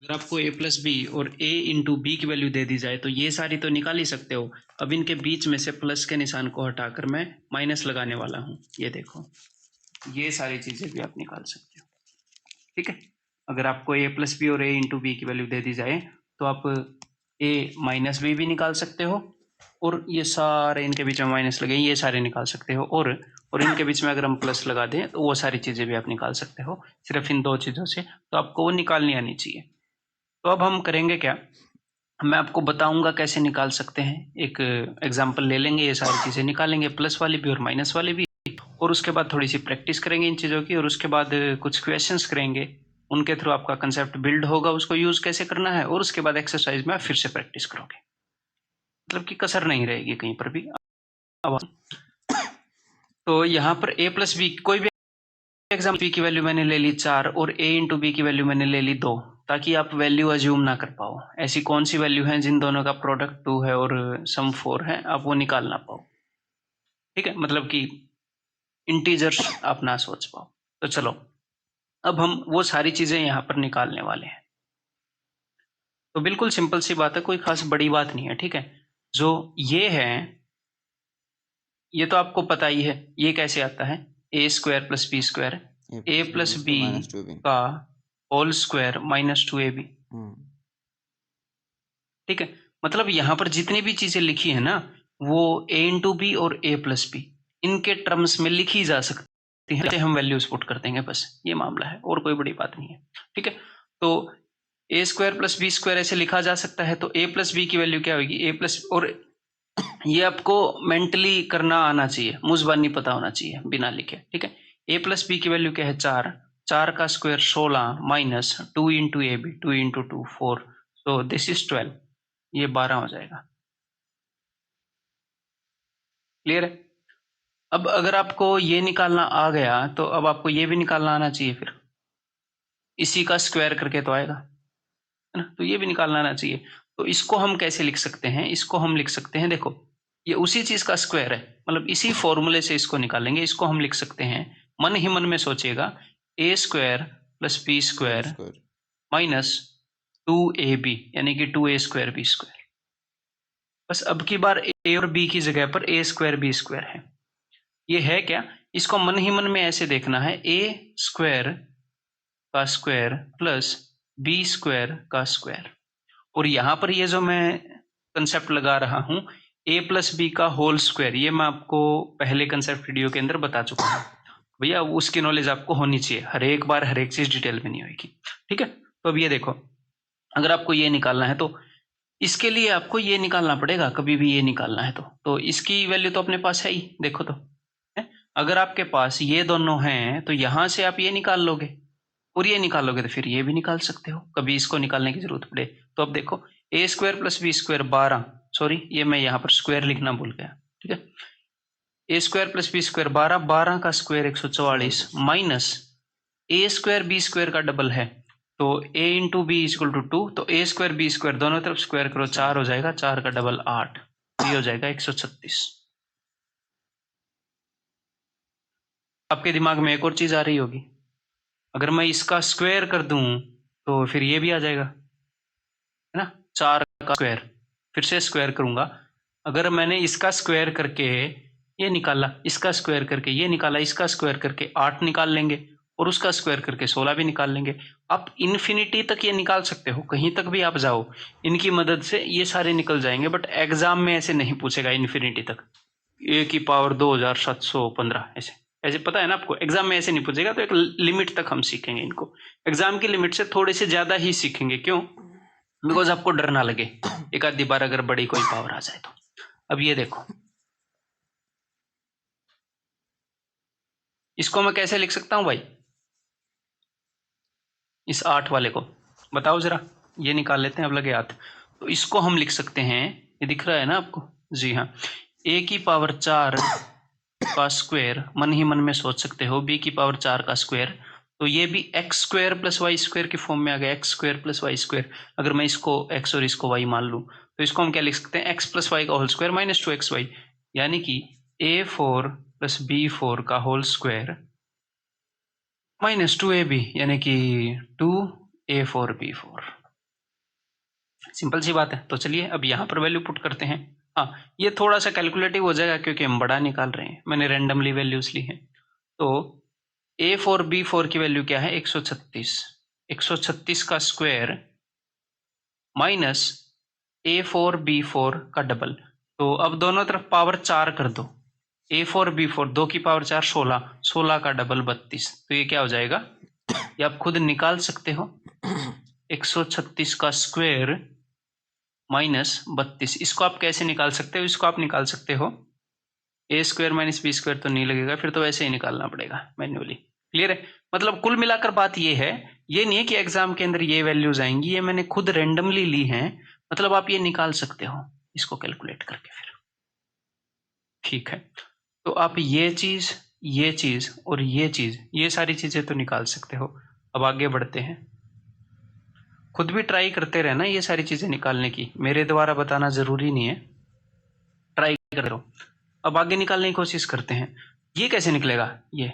अगर आपको a plus B और a इंटू बी की वैल्यू दे दी जाए तो ये सारी तो निकाल ही सकते हो। अब इनके बीच में से प्लस के निशान को हटाकर मैं माइनस लगाने वाला हूँ। ये देखो, ये सारी चीज़ें भी आप निकाल सकते हो। ठीक है, अगर आपको a प्लस बी और a इंटू बी की वैल्यू दे दी जाए तो आप a माइनस बी भी निकाल सकते हो, और ये सारे इनके बीच में माइनस लगे ये सारे निकाल सकते हो, और इनके बीच में अगर हम प्लस लगा दें तो वो सारी चीज़ें भी आप निकाल सकते हो, सिर्फ इन दो चीज़ों से। तो आपको वो निकालनी आनी चाहिए। तो अब हम करेंगे क्या, मैं आपको बताऊंगा कैसे निकाल सकते हैं। एक एग्जांपल ले लेंगे, ये सारी चीज़ें निकालेंगे, प्लस वाली भी और माइनस वाली भी, और उसके बाद थोड़ी सी प्रैक्टिस करेंगे इन चीज़ों की, और उसके बाद कुछ क्वेश्चंस करेंगे, उनके थ्रू आपका कंसेप्ट बिल्ड होगा, उसको यूज़ कैसे करना है, और उसके बाद एक्सरसाइज में आप फिर से प्रैक्टिस करोगे, मतलब कि कसर नहीं रहेगी कहीं पर भी। अब तो यहाँ पर a प्लस बी, कोई भी एग्जाम्पल बी की वैल्यू मैंने ले ली 4 और a इंटू बी की वैल्यू मैंने ले ली 2, ताकि आप वैल्यू अज्यूम ना कर पाओ। ऐसी कौन सी वैल्यू है जिन दोनों का प्रोडक्ट 2 है और सम 4 है, आप वो निकाल ना पाओ। ठीक है, मतलब कि इंटीजर्स आप ना सोच पाओ। तो चलो, अब हम वो सारी चीजें यहाँ पर निकालने वाले हैं। तो बिल्कुल सिंपल सी बात है, कोई खास बड़ी बात नहीं है। ठीक है, जो ये है ये तो आपको पता ही है, ये कैसे आता है, ए स्क्वायर प्लस बी स्क्वायर, ए प्लस बी का होल स्क्वायर माइनस 2ab। ठीक है, मतलब यहाँ पर जितनी भी चीजें लिखी है ना, वो a इंटू बी और a प्लस बी इनके टर्म्स में लिखी जा सकती है। हम वैल्यूज पुट कर देंगे, बस ये मामला है, और कोई बड़ी बात नहीं है। ठीक है, तो A square plus B square ऐसे लिखा जा सकता है। तो a प्लस बी की वैल्यू क्या होगी, a प्लस, और ये आपको मेंटली करना आना चाहिए, मुजबानी पता होना चाहिए बिना लिखे। ठीक है, a प्लस बी की वैल्यू क्या है, 4, 4 का square 16 minus 2 into A B, 2 into 2 4, तो दिस इज 12, ये 12 हो जाएगा। क्लियर है। अब अगर आपको ये निकालना आ गया तो अब आपको ये भी निकालना आना चाहिए, फिर इसी का स्क्वायर करके तो आएगा, है ना, तो ये भी निकालना आना चाहिए। तो इसको हम कैसे लिख सकते हैं, इसको हम लिख सकते हैं, देखो ये उसी चीज का स्क्वायर है, मतलब इसी फॉर्मूले से इसको निकालेंगे। इसको हम लिख सकते हैं, मन ही मन में सोचिएगा, A square plus B square minus 2ab, यानी कि 2a स्क्वायर बी स्क्वायर। बस अब की बार ए और बी की जगह पर ए स्क्वायर बी स्क्वायर है। ये है क्या, इसको मन ही मन में ऐसे देखना है, ए स्क्वायर का स्क्वायर प्लस बी स्क्वायर का स्क्वायर, और यहां पर ये जो मैं कंसेप्ट लगा रहा हूं, ए प्लस बी का होल स्क्वायर, ये मैं आपको पहले कंसेप्ट वीडियो के अंदर बता चुका हूं। भैया उसकी नॉलेज आपको होनी चाहिए, हर एक बार हर एक चीज डिटेल में नहीं होगी। ठीक है, तो अब ये देखो, अगर आपको ये निकालना है तो इसके लिए आपको ये निकालना पड़ेगा, कभी भी ये निकालना है तो इसकी वैल्यू तो अपने पास है ही, देखो तो है? अगर आपके पास ये दोनों हैं तो यहां से आप ये निकाल लोगे, और ये निकालोगे तो फिर ये भी निकाल सकते हो, कभी इसको निकालने की जरूरत पड़े तो। अब देखो, A square plus B square 12, sorry ये मैं यहाँ पर स्क्वायर लिखना भूल गया। ठीक है, ए स्क्वायर प्लस बी स्क्वायर 12, 12 का स्क्वायर 144 माइनस ए स्क्वायर बी स्क्वायर का डबल है, तो ए इंटू बी इक्वल टू 2, तो ए स्क्वायर बी स्क्वायर दोनों तरफ स्क्वायर करो, 4 हो जाएगा, 4 का डबल 8, ये हो जाएगा 136। आपके दिमाग में एक और चीज आ रही होगी, अगर मैं इसका स्क्वायर कर दूं तो फिर ये भी आ जाएगा, है ना, 4 का स्क्वायर, फिर से स्क्वायर करूंगा, अगर मैंने इसका स्क्वायर करके ये निकाला, इसका स्क्वायर करके ये निकाला, इसका स्क्वायर करके 8 निकाल लेंगे, और उसका स्क्वायर करके 16 भी निकाल लेंगे। आप इन्फिनिटी तक ये निकाल सकते हो, कहीं तक भी आप जाओ, इनकी मदद से ये सारे निकल जाएंगे, बट एग्जाम में ऐसे नहीं पूछेगा इन्फिनिटी तक, ए की पावर 2715 ऐसे ऐसे, पता है ना आपको, एग्जाम में ऐसे नहीं पूछेगा। तो एक लिमिट तक हम सीखेंगे इनको, एग्जाम की लिमिट से थोड़े से ज्यादा ही सीखेंगे, क्यों, बिकॉज आपको डर ना लगे एक आधी बार अगर बड़ी कोई पावर आ जाए तो। अब ये देखो, इसको मैं कैसे लिख सकता हूं भाई, इस 8 वाले को बताओ जरा, ये निकाल लेते हैं, अब लगे हाथ। तो इसको हम लिख सकते हैं, ये दिख रहा है ना आपको, जी हाँ, ए की पावर 4 का स्क्वायर, मन ही मन में सोच सकते हो, बी की पावर 4 का स्क्वायर, तो ये भी X square plus Y square की फॉर्म में आ गया, X square plus Y square. अगर मैं इसको एक्स और इसको वाई मान लूं तो इसको हम क्या लिख सकते हैं, एक्स प्लस वाई का होल स्क्वायर माइनस 2xy, यानी कि a4 प्लस b4 का होल स्क्वायर माइनस 2ab, यानी कि 2a4 b4। सिंपल सी बात है। तो चलिए अब यहाँ पर वैल्यू पुट करते हैं। हाँ, ये थोड़ा सा कैलकुलेटिव हो जाएगा क्योंकि हम बड़ा निकाल रहे हैं, मैंने रैंडमली वैल्यूज ली हैं। तो A4 B4 की वैल्यू क्या है? 136। 136 का स्क्वायर माइनस A4 B4 का डबल। तो अब दोनों तरफ पावर 4 कर दो। A4 B4 2 की पावर 4 16, 16 का डबल 32। तो ये क्या हो जाएगा? ये आप खुद निकाल सकते हो। 136 का स्क्वायर माइनस 32। इसको आप कैसे निकाल सकते हो? इसको आप निकाल सकते हो ए स्क्वायर माइनस बी स्क्वायर। तो नहीं लगेगा, फिर तो वैसे ही निकालना पड़ेगा मैन्युअली। क्लियर है? मतलब कुल मिलाकर बात ये है, ये नहीं है कि एग्जाम के अंदर ये वैल्यूज आएंगी, ये मैंने खुद रेंडमली ली हैं। मतलब आप ये निकाल सकते हो इसको कैलकुलेट करके फिर। ठीक है, तो आप ये चीज और ये चीज, ये सारी चीजें तो निकाल सकते हो। अब आगे बढ़ते हैं, खुद भी ट्राई करते रहना ये सारी चीजें निकालने की, मेरे द्वारा बताना जरूरी नहीं है, ट्राई कर रहो। अब आगे निकालने की कोशिश करते हैं। ये कैसे निकलेगा? ये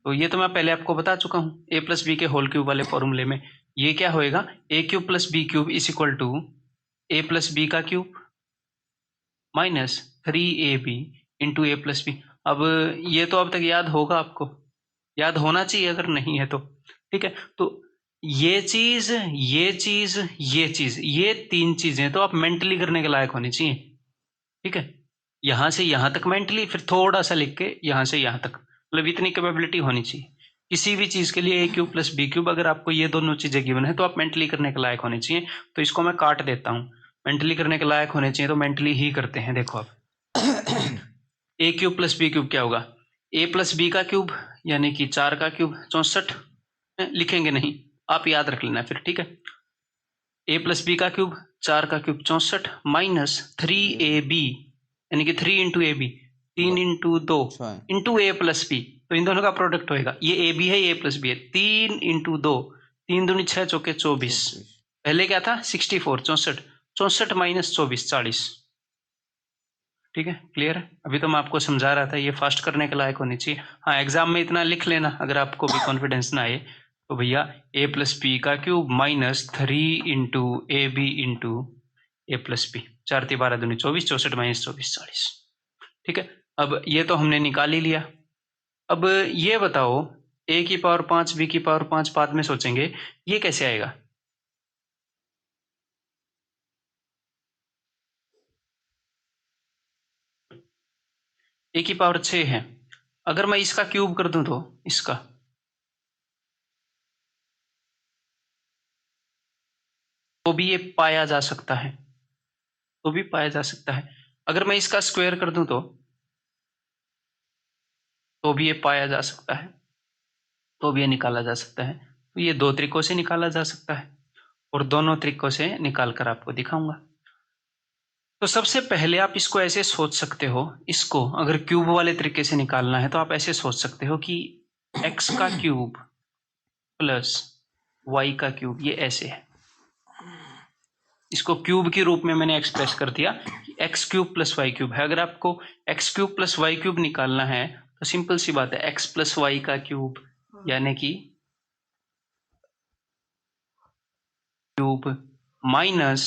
तो ये तो मैं पहले आपको बता चुका हूँ, ए प्लस बी के होल क्यूब वाले फॉर्मूले में। ये क्या होएगा? A cube plus B cube is equal to A plus B का cube minus 3ab into A plus B. अब ये तो अब तक याद होगा, आपको याद होना चाहिए अगर नहीं है तो। ठीक है, तो ये चीज ये तीन चीजें तो आप मेंटली करने के लायक होनी चाहिए। ठीक है, यहां से यहां तक मेंटली, फिर थोड़ा सा लिख के यहां से यहां तक, मतलब इतनी कैपेबिलिटी होनी चाहिए किसी भी चीज के लिए। ए क्यूब प्लस बी क्यूब, अगर आपको ये दोनों चीजें गिवन है तो आप मेंटली करने के लायक होने चाहिए। तो इसको मैं काट देता हूं, मेंटली करने के लायक होने चाहिए तो मेंटली ही करते हैं। देखो अब ए क्यूब प्लस बी क्यूब क्या होगा? ए प्लस बी का क्यूब यानी कि 4 का क्यूब 64, लिखेंगे नहीं, आप याद रख लेना फिर। ठीक है, ए प्लस बी का क्यूब 4 का क्यूब 64 माइनस 3ab यानी कि 3 into A B, 3 into 2 into A plus B. तो इन दोनों का प्रोडक्ट होएगा, ये ए बी है ये प्लस बी है। 3 इंटू 2, 3 दूनी 6 चौके 24। पहले क्या था? 64, 64, 64 माइनस 24 40। ठीक है, क्लियर है? अभी तो मैं आपको समझा रहा था, ये फास्ट करने के लायक होनी चाहिए। हाँ, एग्जाम में इतना लिख लेना अगर आपको भी कॉन्फिडेंस ना आए तो भैया ए प्लस बी का cube minus 3 into A B into A plus B. 4 × 12 दूनी 24, 64 माइनस 24 40। ठीक है, अब ये तो हमने निकाल ही लिया। अब ये बताओ, ए की पावर 5 बी की पावर 5 बाद में सोचेंगे, ये कैसे आएगा? ए की पावर 6 है, अगर मैं इसका क्यूब कर दूं तो इसका, तो भी ये पाया जा सकता है, तो भी पाया जा सकता है। अगर मैं इसका स्क्वायर कर दूं तो भी ये पाया जा सकता है, तो भी ये निकाला जा सकता है। तो ये 2 तरीकों से निकाला जा सकता है और दोनों तरीकों से निकाल कर आपको दिखाऊंगा। तो सबसे पहले आप इसको ऐसे सोच सकते हो, इसको अगर क्यूब वाले तरीके से निकालना है तो आप ऐसे सोच सकते हो कि x का क्यूब प्लस y का क्यूब, ये ऐसे है। इसको क्यूब के रूप में मैंने एक्सप्रेस कर दिया कि X cube plus Y cube है। अगर आपको X cube plus Y cube निकालना है तो सिंपल सी बात है, एक्स प्लस वाई का क्यूब यानी कि cube minus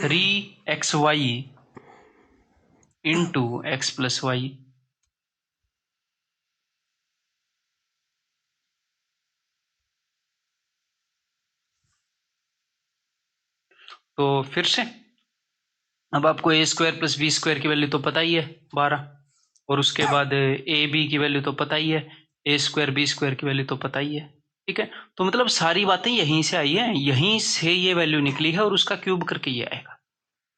3xy into X plus Y. तो फिर से अब आपको A square plus B square की वैल्यू तो पता ही है 12, और उसके बाद ए बी की वैल्यू तो पता ही है, ए स्क्वायर बी स्क्वायर की वैल्यू तो पता ही है। ठीक है, तो मतलब सारी बातें यहीं से आई है, यहीं से ये वैल्यू निकली है और उसका क्यूब करके ये आएगा।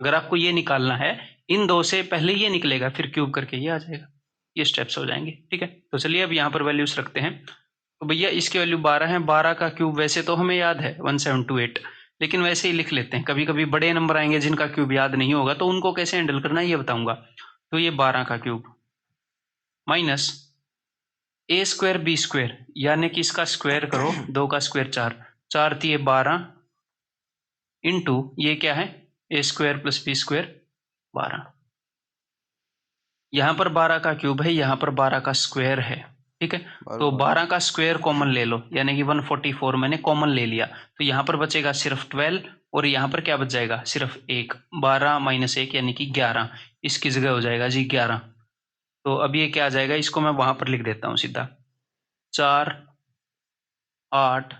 अगर आपको ये निकालना है, इन दो से पहले ये निकलेगा फिर क्यूब करके ये आ जाएगा, ये स्टेप्स हो जाएंगे। ठीक है, तो चलिए अब यहाँ पर वैल्यूज रखते हैं। तो भैया इसकी वैल्यू 12 है, 12 का क्यूब वैसे तो हमें याद है 1728, लेकिन वैसे ही लिख लेते हैं। कभी कभी बड़े नंबर आएंगे जिनका क्यूब याद नहीं होगा तो उनको कैसे हैंडल करना है ये बताऊंगा। तो ये 12 का क्यूब माइनस ए स्क्वायर बी स्क्वायर यानी कि इसका स्क्वायर करो, 2 का स्क्वायर 4, 4 × 12 इंटू ये क्या है, ए स्क्वायर प्लस बी स्क्वायर 12। यहां पर 12 का क्यूब है, यहां पर 12 का स्क्वायर है। ठीक है, तो 12 का स्क्वायर कॉमन ले लो, यानी कि 144 मैंने कॉमन ले लिया, तो यहाँ पर बचेगा सिर्फ 12 और यहाँ पर क्या बच जाएगा, सिर्फ 1। 12 माइनस 1 यानी कि 11, इसकी जगह हो जाएगा जी 11। तो अब ये क्या आ जाएगा, इसको मैं वहां पर लिख देता हूँ सीधा, 4 8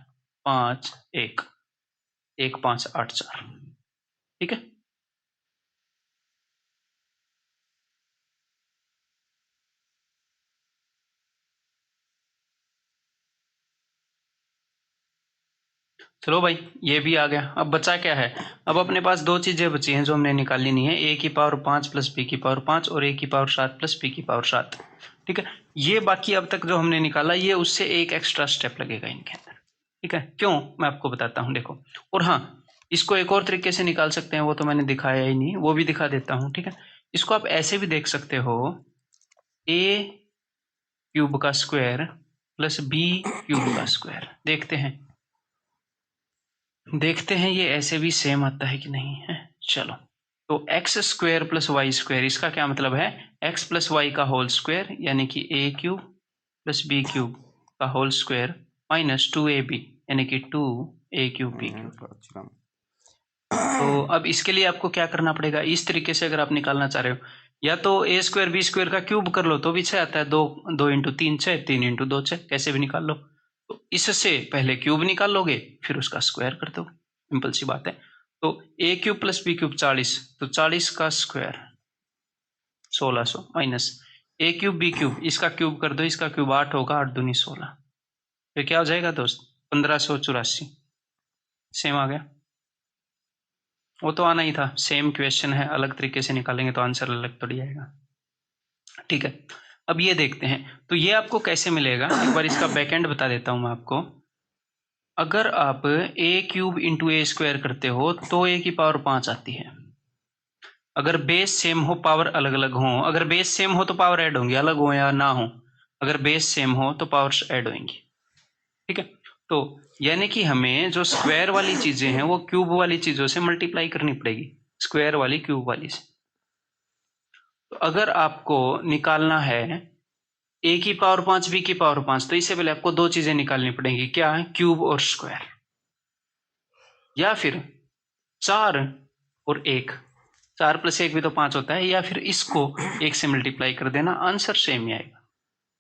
5 1, 1 5 8 4। ठीक है, चलो भाई ये भी आ गया। अब बचा क्या है, अब अपने पास दो चीजें बची हैं जो हमने निकाली नहीं है, a की पावर 5 प्लस b की पावर 5 और a की पावर 7 प्लस b की पावर 7। ठीक है, ये बाकी अब तक जो हमने निकाला ये उससे एक एक्स्ट्रा स्टेप लगेगा इनके अंदर। ठीक है, क्यों, मैं आपको बताता हूँ, देखो। और हाँ, इसको एक और तरीके से निकाल सकते हैं, वो तो मैंने दिखाया ही नहीं, वो भी दिखा देता हूँ। ठीक है, इसको आप ऐसे भी देख सकते हो, a क्यूब का स्क्वायर प्लस b क्यूब का स्क्वायर। देखते हैं ये ऐसे भी सेम आता है कि नहीं है। चलो, तो X square plus Y square, इसका क्या मतलब है, एक्स प्लस वाई का होल स्क्वायर यानी कि A cube plus B cube का होल स्क्वायर माइनस 2ab यानी कि 2a क्यूब बी क्यूब। तो अब इसके लिए आपको क्या करना पड़ेगा, इस तरीके से अगर आप निकालना चाह रहे हो, या तो ए स्क्वायर बी स्क्वायर का क्यूब कर लो तो भी 6 आता है, 2 इंटू 3 6, 3 इंटू 2 6, कैसे भी निकाल लो। तो इससे पहले क्यूब निकाल लोगे फिर उसका स्क्वायर कर दो, सिंपल सी बात है। तो A cube plus B cube 40, तो 40 का स्क्वायर 1600 माइनस ए क्यूब बी क्यूब, इसका क्यूब कर दो, इसका क्यूब 8 होगा, 8 दूनी 16, फिर क्या हो जाएगा दोस्त, 1584। सेम आ गया, वो तो आना ही था, सेम क्वेश्चन है, अलग तरीके से निकालेंगे तो आंसर अलग थोड़ी आएगा। ठीक है, अब ये देखते हैं, तो ये आपको कैसे मिलेगा, एक बार इसका बैकएंड बता देता हूं मैं आपको। अगर आप ए क्यूब इंटू ए स्क्वायर करते हो तो ए की पावर 5 आती है। अगर बेस सेम हो पावर अलग अलग हो, अगर बेस सेम हो तो पावर ऐड होंगी, अलग हो या ना हो, अगर बेस सेम हो तो पावर्स ऐड होंगी। ठीक है, तो यानी कि हमें जो स्क्वायर वाली चीजें हैं वो क्यूब वाली चीजों से मल्टीप्लाई करनी पड़ेगी, स्क्वायर वाली क्यूब वाली से। तो अगर आपको निकालना है ए की पावर 5 बी की पावर 5, तो इससे पहले आपको दो चीजें निकालनी पड़ेंगी, क्या है, क्यूब और स्क्वायर, या फिर 4 और 1, 4 प्लस 1 भी तो 5 होता है, या फिर इसको 1 से मल्टीप्लाई कर देना, आंसर सेम ही आएगा।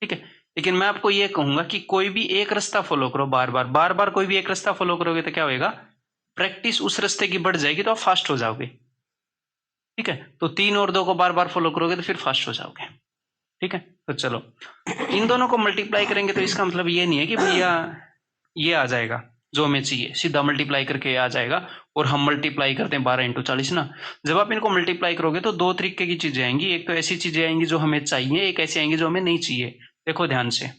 ठीक है, लेकिन मैं आपको ये कहूंगा कि कोई भी एक रास्ता फॉलो करो, बार बार कोई भी एक रास्ता फॉलो करोगे तो क्या होगा, प्रैक्टिस उस रास्ते की बढ़ जाएगी तो आप फास्ट हो जाओगे। ठीक है, तो 3 और 2 को बार बार फॉलो करोगे तो फिर फास्ट हो जाओगे। ठीक है, तो चलो, तो इन दोनों को मल्टीप्लाई करेंगे तो इसका मतलब ये नहीं है कि भैया ये आ जाएगा जो हमें चाहिए, सीधा मल्टीप्लाई करके आ जाएगा। और हम मल्टीप्लाई करते हैं 12 इंटू 40 ना, जब आप इनको मल्टीप्लाई करोगे तो दो तरीके की चीजें आएंगी, एक तो ऐसी चीजें आएंगी जो हमें चाहिए, एक ऐसी आएंगी जो हमें नहीं चाहिए। देखो ध्यान से,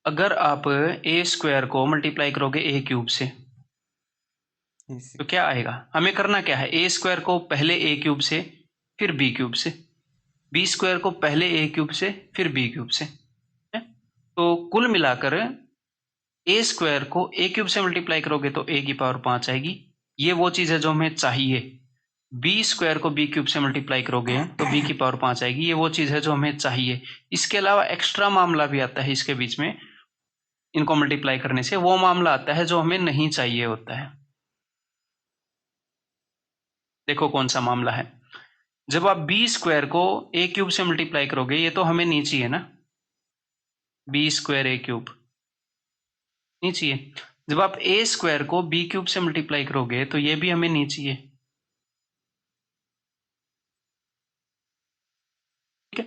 अगर आप ए स्क्वायर को मल्टीप्लाई करोगे ए क्यूब से तो क्या आएगा, हमें करना क्या है, ए स्क्वायर को पहले ए क्यूब से फिर बी क्यूब से, बी स्क्वायर को पहले ए क्यूब से फिर बी क्यूब से है? तो कुल मिलाकर ए स्क्वायर को ए क्यूब से मल्टीप्लाई करोगे तो ए की पावर 5 आएगी, ये वो चीज है जो हमें चाहिए। बी स्क्वायर को बी क्यूब से मल्टीप्लाई करोगे तो बी की पावर 5 आएगी, ये वो चीज है जो हमें चाहिए। इसके अलावा एक्स्ट्रा मामला भी आता है इसके बीच में, इनको मल्टीप्लाई करने से वो मामला आता है जो हमें नहीं चाहिए होता है। देखो कौन सा मामला है, जब आप बी स्क्वायर को ए क्यूब से मल्टीप्लाई करोगे, ये तो हमें नहीं चाहिए ना, बी स्क्वायर ए क्यूब नहीं चाहिए। जब आप ए स्क्वायर को बी क्यूब से मल्टीप्लाई करोगे तो ये भी हमें नहीं चाहिए। ठीक है,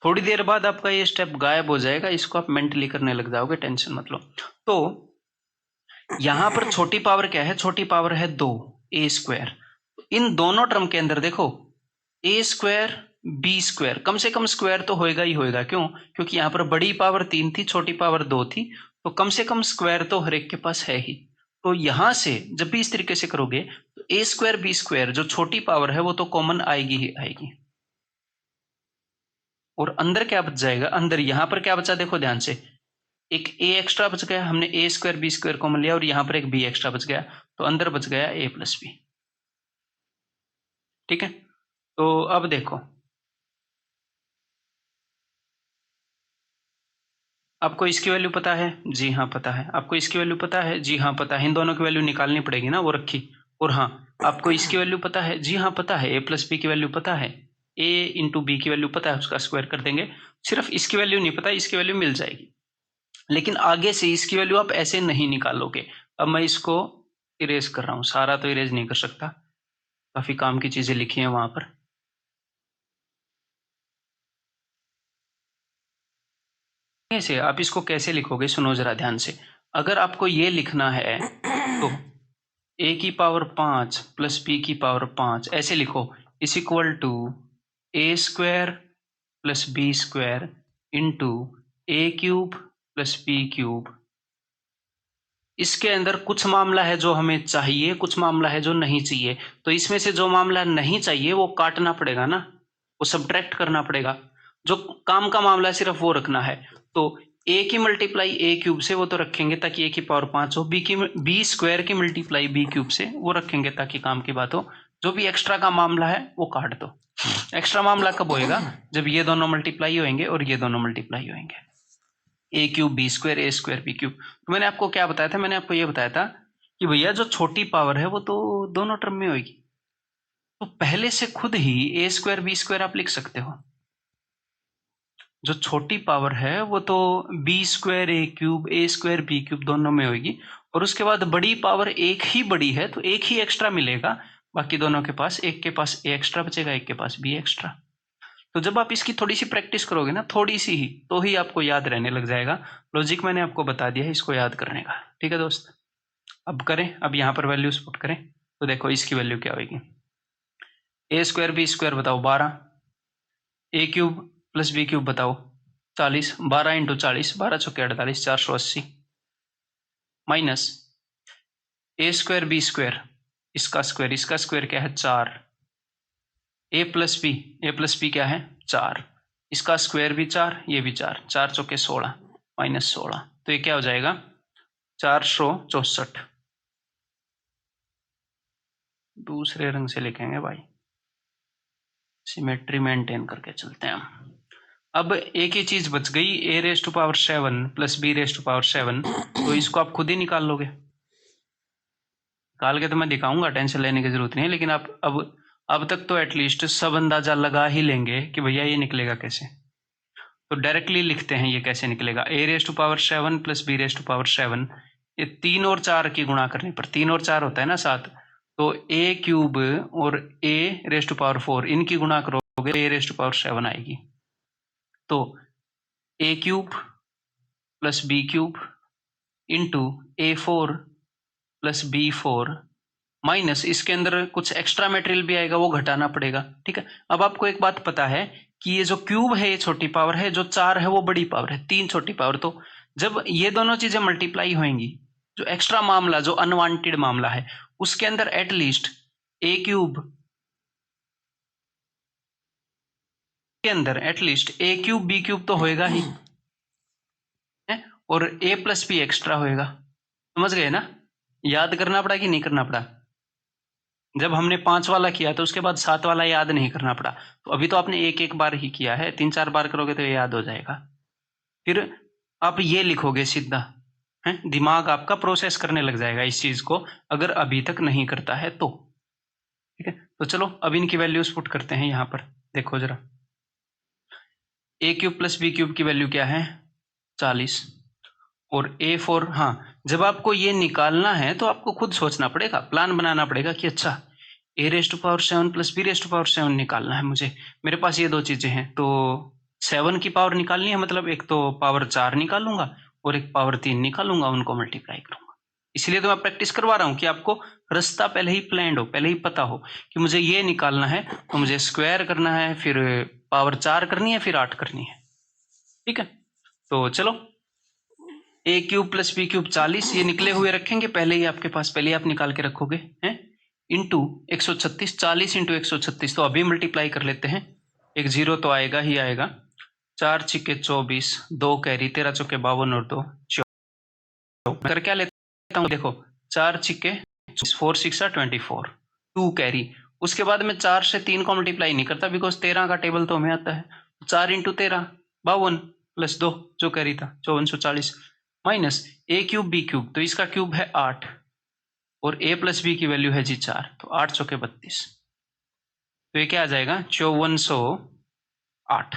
थोड़ी देर बाद आपका ये स्टेप गायब हो जाएगा, इसको आप मेंटली करने लग जाओगे, टेंशन मत लो। तो यहां पर छोटी पावर क्या है, छोटी पावर है 2, ए स्क्वायर। इन दोनों टर्म के अंदर देखो, ए स्क्वायर बी स्क्वायर, कम से कम स्क्वायर तो होएगा ही होएगा, क्यों, क्योंकि यहां पर बड़ी पावर 3 थी, छोटी पावर 2 थी, तो कम से कम स्क्वायर तो हर एक के पास है ही। तो यहां से जब भी इस तरीके से करोगे तो ए स्क्वायर बी स्क्वायर जो छोटी पावर है वो तो कॉमन आएगी ही आएगी, और अंदर क्या बच जाएगा, अंदर यहां पर क्या बचा, देखो ध्यान से, एक ए एक्स्ट्रा बच गया, हमने ए स्क्वायर बी स्क्वायर कॉमन लिया, और यहां पर एक बी एक्स्ट्रा बच गया, तो अंदर बच गया ए प्लस बी। ठीक है, तो अब देखो, आपको इसकी वैल्यू पता है? जी हाँ पता है। आपको इसकी वैल्यू पता है? जी हाँ पता है। इन दोनों की वैल्यू निकालनी पड़ेगी ना, वो रखी। और हाँ, आपको इसकी वैल्यू पता है? जी हाँ पता है। a प्लस बी की वैल्यू पता है, a इंटू बी की वैल्यू पता है, उसका स्क्वायर कर देंगे। सिर्फ इसकी वैल्यू नहीं पता, इसकी वैल्यू मिल जाएगी, लेकिन आगे से इसकी वैल्यू आप ऐसे नहीं निकालोगे। अब मैं इसको इरेज कर रहा हूँ, सारा तो इरेज नहीं कर सकता, काफी काम की चीजें लिखी हैं वहां पर। कैसे आप इसको कैसे लिखोगे, सुनो जरा ध्यान से। अगर आपको ये लिखना है तो a की पावर 5 प्लस b की पावर 5 ऐसे लिखो, इस equal to a square plus B square into A cube plus B cube. इसके अंदर कुछ मामला है जो हमें चाहिए, कुछ मामला है जो नहीं चाहिए। तो इसमें से जो मामला नहीं चाहिए वो काटना पड़ेगा ना, वो सब्ट्रैक्ट करना पड़ेगा। जो काम का मामला है सिर्फ वो रखना है। तो a की मल्टीप्लाई ए क्यूब से वो तो रखेंगे ताकि a की पावर 5 हो, बी स्क्वायर की मल्टीप्लाई बी क्यूब से वो रखेंगे ताकि काम की बात हो। जो भी एक्स्ट्रा का मामला है वो काट दो। एक्स्ट्रा मामला कब होएगा? जब ये दोनों मल्टीप्लाई होंगे और ये दोनों मल्टीप्लाई होंगे। ए क्यूब बी स्क्वायर, ए स्क्वायर बी क्यूब। तो मैंने आपको क्या बताया था? मैंने आपको ये बताया था कि भैया जो छोटी पावर है वो तो दोनों टर्म में होगी, तो पहले से खुद ही ए स्क्वायर बी स्क्वायर आप लिख सकते हो। जो छोटी पावर है वो तो बी स्क्वायर ए क्यूब, ए स्क्वायर बी क्यूब दोनों में होगी, और उसके बाद बड़ी पावर एक ही बड़ी है तो एक ही एक्स्ट्रा मिलेगा, बाकी दोनों के पास, एक के पास ए एक्स्ट्रा बचेगा, एक के पास बी एक्स्ट्रा। तो जब आप इसकी थोड़ी सी प्रैक्टिस करोगे ना, थोड़ी सी ही, तो ही आपको याद रहने लग जाएगा। लॉजिक मैंने आपको बता दिया है इसको याद करने का, ठीक है दोस्त। अब करें, अब यहाँ पर वैल्यूज पुट करें, तो देखो इसकी वैल्यू क्या होगी। ए स्क्वायर बी स्क्वायर बताओ 12, ए क्यूब प्लस बी क्यूब बताओ 40, 12 इंटू 40, 12 चौके 48, 480, माइनस ए स्क्वायर बी स्क्वायर, इसका स्क्वायर क्या है 4, ए प्लस बी क्या है 4, इसका स्क्वायर भी 4, ये भी 4, 4 चौके 16, माइनस 16, तो ये क्या हो जाएगा 464। दूसरे रंग से लिखेंगे भाई, सिमेट्री मेंटेन करके चलते हैं हम। अब एक ही चीज बच गई, A raise to power 7 plus B raise to power 7, तो इसको आप खुद ही निकाल लोगे। निकाल के तो मैं दिखाऊंगा, टेंशन लेने की जरूरत नहीं है, लेकिन आप अब तक तो एटलीस्ट सब अंदाजा लगा ही लेंगे कि भैया ये निकलेगा कैसे। तो डायरेक्टली लिखते हैं ये कैसे निकलेगा। A raise to power 7 plus B raise to power 7, ये 3 और 4 की गुणा करने पर 3 और 4 होता है ना 7, तो ए क्यूब और ए रेस टू पावर 4 इनकी गुणा करोगे ए रेस टू पावर 7 आएगी। तो A cube plus B cube into A4 plus B4 minus, इसके अंदर कुछ एक्स्ट्रा मटेरियल भी आएगा वो घटाना पड़ेगा, ठीक है। अब आपको एक बात पता है कि ये जो क्यूब है ये छोटी पावर है, जो 4 है वो बड़ी पावर है, 3 छोटी पावर। तो जब ये दोनों चीजें मल्टीप्लाई होंगी, जो एक्स्ट्रा मामला, जो अनवांटेड मामला है, उसके अंदर एटलीस्ट ए क्यूब के अंदर एटलीस्ट ए क्यूब बी क्यूब तो होएगा ही है, और ए प्लस बी एक्स्ट्रा होएगा। समझ गए ना? याद करना पड़ा कि नहीं करना पड़ा? जब हमने 5 वाला किया तो उसके बाद 7 वाला याद नहीं करना पड़ा। तो अभी तो आपने एक बार ही किया है, 3-4 बार करोगे तो ये याद हो जाएगा। फिर आप ये लिखोगे सीधा, है, दिमाग आपका प्रोसेस करने लग जाएगा इस चीज को, अगर अभी तक नहीं करता है तो, ठीक है। तो चलो अब इनकी वैल्यूज पुट करते हैं यहाँ पर। देखो जरा, ए क्यूब प्लस बी क्यूब की वैल्यू क्या है 40, और A4, हाँ, जब आपको ये निकालना है तो आपको खुद सोचना पड़ेगा, प्लान बनाना पड़ेगा कि अच्छा A raise to power 7 plus B raise to power 7 निकालना है मुझे, मेरे पास ये दो चीजें हैं, तो 7 की पावर निकालनी है, मतलब एक तो पावर 4 निकालूंगा और एक पावर 3 निकालूंगा, उनको मल्टीप्लाई करूंगा। इसलिए तो मैं प्रैक्टिस करवा रहा हूँ कि आपको रास्ता पहले ही प्लान हो, पहले ही पता हो कि मुझे ये निकालना है, तो मुझे स्क्वायर करना है, फिर पावर 4 करनी है, फिर 8 करनी है, ठीक है। तो चलो, ए क्यूब प्लस बी क्यूब 40 ये निकले हुए रखेंगे पहले ही आपके पास, पहले ही आप निकाल के रखोगे, हैं, इंटू 136, 40 इंटू 136, तो अभी मल्टीप्लाई कर लेते हैं, एक जीरो तो आएगा ही आएगा, 4 छिक्के 24, 2 कैरी, 13 चौके 52 और 2 24, कर क्या लेता हूँ देखो, 4 छिक्के 4 6 24, 2 कैरी। उसके बाद में 4 से 3 को मल्टीप्लाई नहीं करता, बिकॉज 13 का टेबल तो हमें आता है, 4 इंटू 13 52, प्लस 2 जो कह रही था 5440 माइनस ए क्यूब बी क्यूब, तो इसका क्यूब है 8 और ए प्लस बी की वैल्यू है जी 4, तो 8 चौके 32, तो ये क्या आ जाएगा 5408।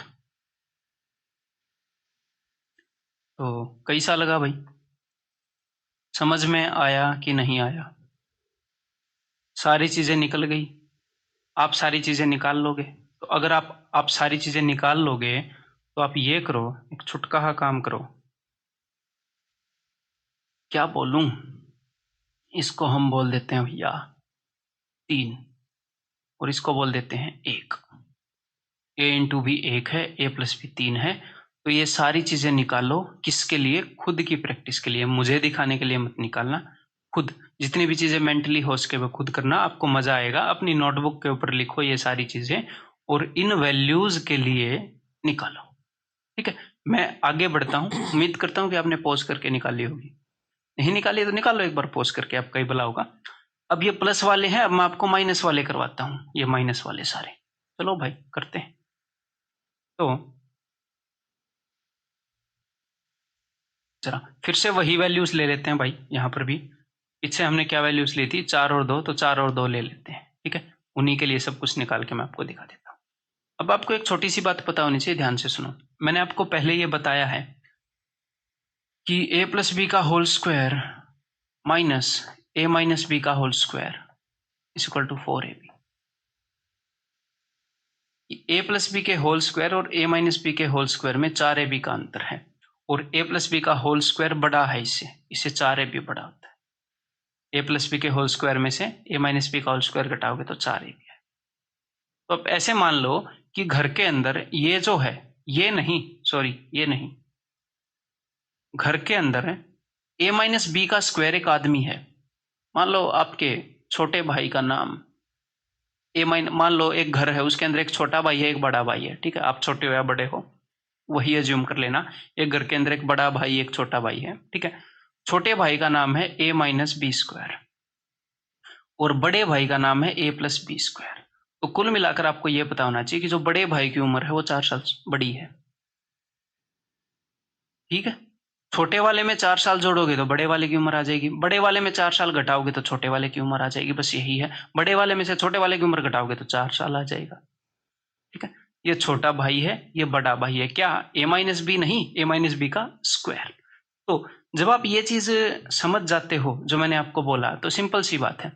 तो कैसा लगा भाई, समझ में आया कि नहीं आया? सारी चीजें निकल गई, आप सारी चीजें निकाल लोगे। तो अगर आप सारी चीजें निकाल लोगे तो आप ये करो, एक छुटका काम करो, क्या बोलूं, इसको हम बोल देते हैं भैया 3 और इसको बोल देते हैं 1। ए इंटू बी 1 है, ए प्लस बी 3 है। तो ये सारी चीजें निकालो, किसके लिए? खुद की प्रैक्टिस के लिए, मुझे दिखाने के लिए मत निकालना, खुद जितनी भी चीजें मेंटली हो सके वो खुद करना, आपको मजा आएगा। अपनी नोटबुक के ऊपर लिखो ये सारी चीजें और इन वैल्यूज के लिए निकालो, ठीक है। मैं आगे बढ़ता हूँ, उम्मीद करता हूँ कि आपने पॉज करके निकाली होगी, नहीं निकाली तो निकालो एक बार पॉज करके, आपका ही भला होगा। अब ये प्लस वाले हैं, अब मैं आपको माइनस वाले करवाता हूँ, ये माइनस वाले सारे, चलो भाई करते हैं। तो जरा फिर से वही वैल्यूज ले लेते हैं भाई, यहाँ पर भी इससे हमने क्या वैल्यूज ली थी 4 और 2, तो 4 और 2 ले लेते हैं, ठीक है। उन्हीं के लिए सब कुछ निकाल के मैं आपको दिखा देता हूँ। अब आपको एक छोटी सी बात पता होनी चाहिए, ध्यान से सुनो। मैंने आपको पहले ये बताया है कि ए प्लस बी का whole square minus A minus B का whole square is equal to 4ab। A plus B के होल स्क्वायर और ए माइनस बी के होल स्क्वायर में 4ab का अंतर है, और ए प्लस बी का होल स्क्वायर बड़ा है इससे 4ab बड़ा होता है। ए प्लस बी के होल स्क्वायर में से ए माइनस बी का होल स्क्वायर घटाओगे तो 4ab है। तो अब ऐसे मान लो कि घर के अंदर ये जो है, ये नहीं, सॉरी ये नहीं, घर के अंदर ए माइनस बी का स्क्वायर एक आदमी है। मान लो आपके छोटे भाई का नाम मान लो एक घर है, उसके अंदर एक छोटा भाई है एक बड़ा भाई है, ठीक है। आप छोटे हो या बड़े हो वही एज्यूम कर लेना। एक घर के अंदर एक बड़ा भाई एक छोटा भाई है, ठीक है। छोटे भाई का नाम है ए माइनस बी स्क्वायर और बड़े भाई का नाम है ए प्लस बी स्क्वायर। तो कुल मिलाकर आपको यह पता होना चाहिए कि जो बड़े भाई की उम्र है वो 4 साल बड़ी है, ठीक है। छोटे वाले में 4 साल जोड़ोगे तो बड़े वाले की उम्र आ जाएगी, बड़े वाले में 4 साल घटाओगे तो छोटे वाले की उम्र आ जाएगी, बस यही है। बड़े वाले में से छोटे वाले की उम्र घटाओगे तो 4 साल आ जाएगा, ठीक है। ये छोटा भाई है, ये बड़ा भाई है, क्या ए माइनस बी नहीं, ए माइनस बी का स्क्वायर। तो जब आप ये चीज समझ जाते हो जो मैंने आपको बोला, तो सिंपल सी बात है,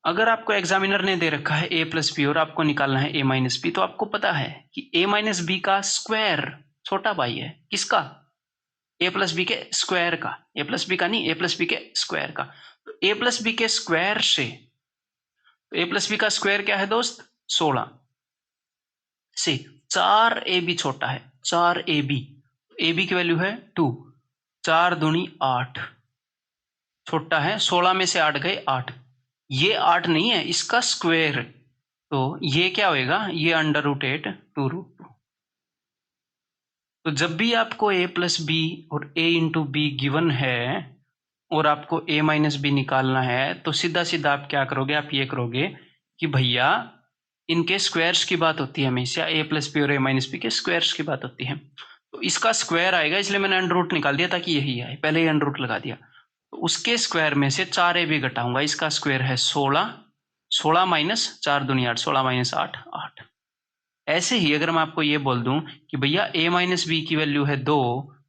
अगर आपको एग्जामिनर ने दे रखा है ए प्लस बी और आपको निकालना है ए माइनस बी, तो आपको पता है कि ए माइनस बी का स्क्वायर छोटा भाई है, किसका? ए प्लस बी के स्क्वायर का, ए प्लस बी का नहीं, ए प्लस बी के स्क्वायर का। तो ए प्लस बी के स्क्वायर से, तो ए प्लस बी का स्क्वायर क्या है दोस्त? 16 से 4ab छोटा है, 4ab, ab की वैल्यू है 2, 4 दूनी 8, छोटा है 16 में से 8 गए 8, ये 8 नहीं है, इसका स्क्वायर, तो ये क्या होएगा? ये अंडर रूट 8 2 रूट 2। तो जब भी आपको a प्लस बी और a इंटू बी गिवन है और आपको a माइनस बी निकालना है, तो सीधा सीधा आप क्या करोगे? आप ये करोगे कि भैया इनके स्क्वायर्स की बात होती है हमेशा, a प्लस बी और a माइनस बी के स्क्वायर्स की बात होती है। तो इसका स्क्वायर आएगा, इसलिए मैंने अंडर रूट निकाल दिया ताकि यही आए, पहले ही अंडर रूट लगा दिया। तो उसके स्क्वायर में से 4ab घटाऊंगा, इसका स्क्वायर है 16, 16 माइनस 4 दूनी 8, 16 माइनस 8 8। ऐसे ही अगर मैं आपको ये बोल दूं कि भैया a माइनस बी की वैल्यू है 2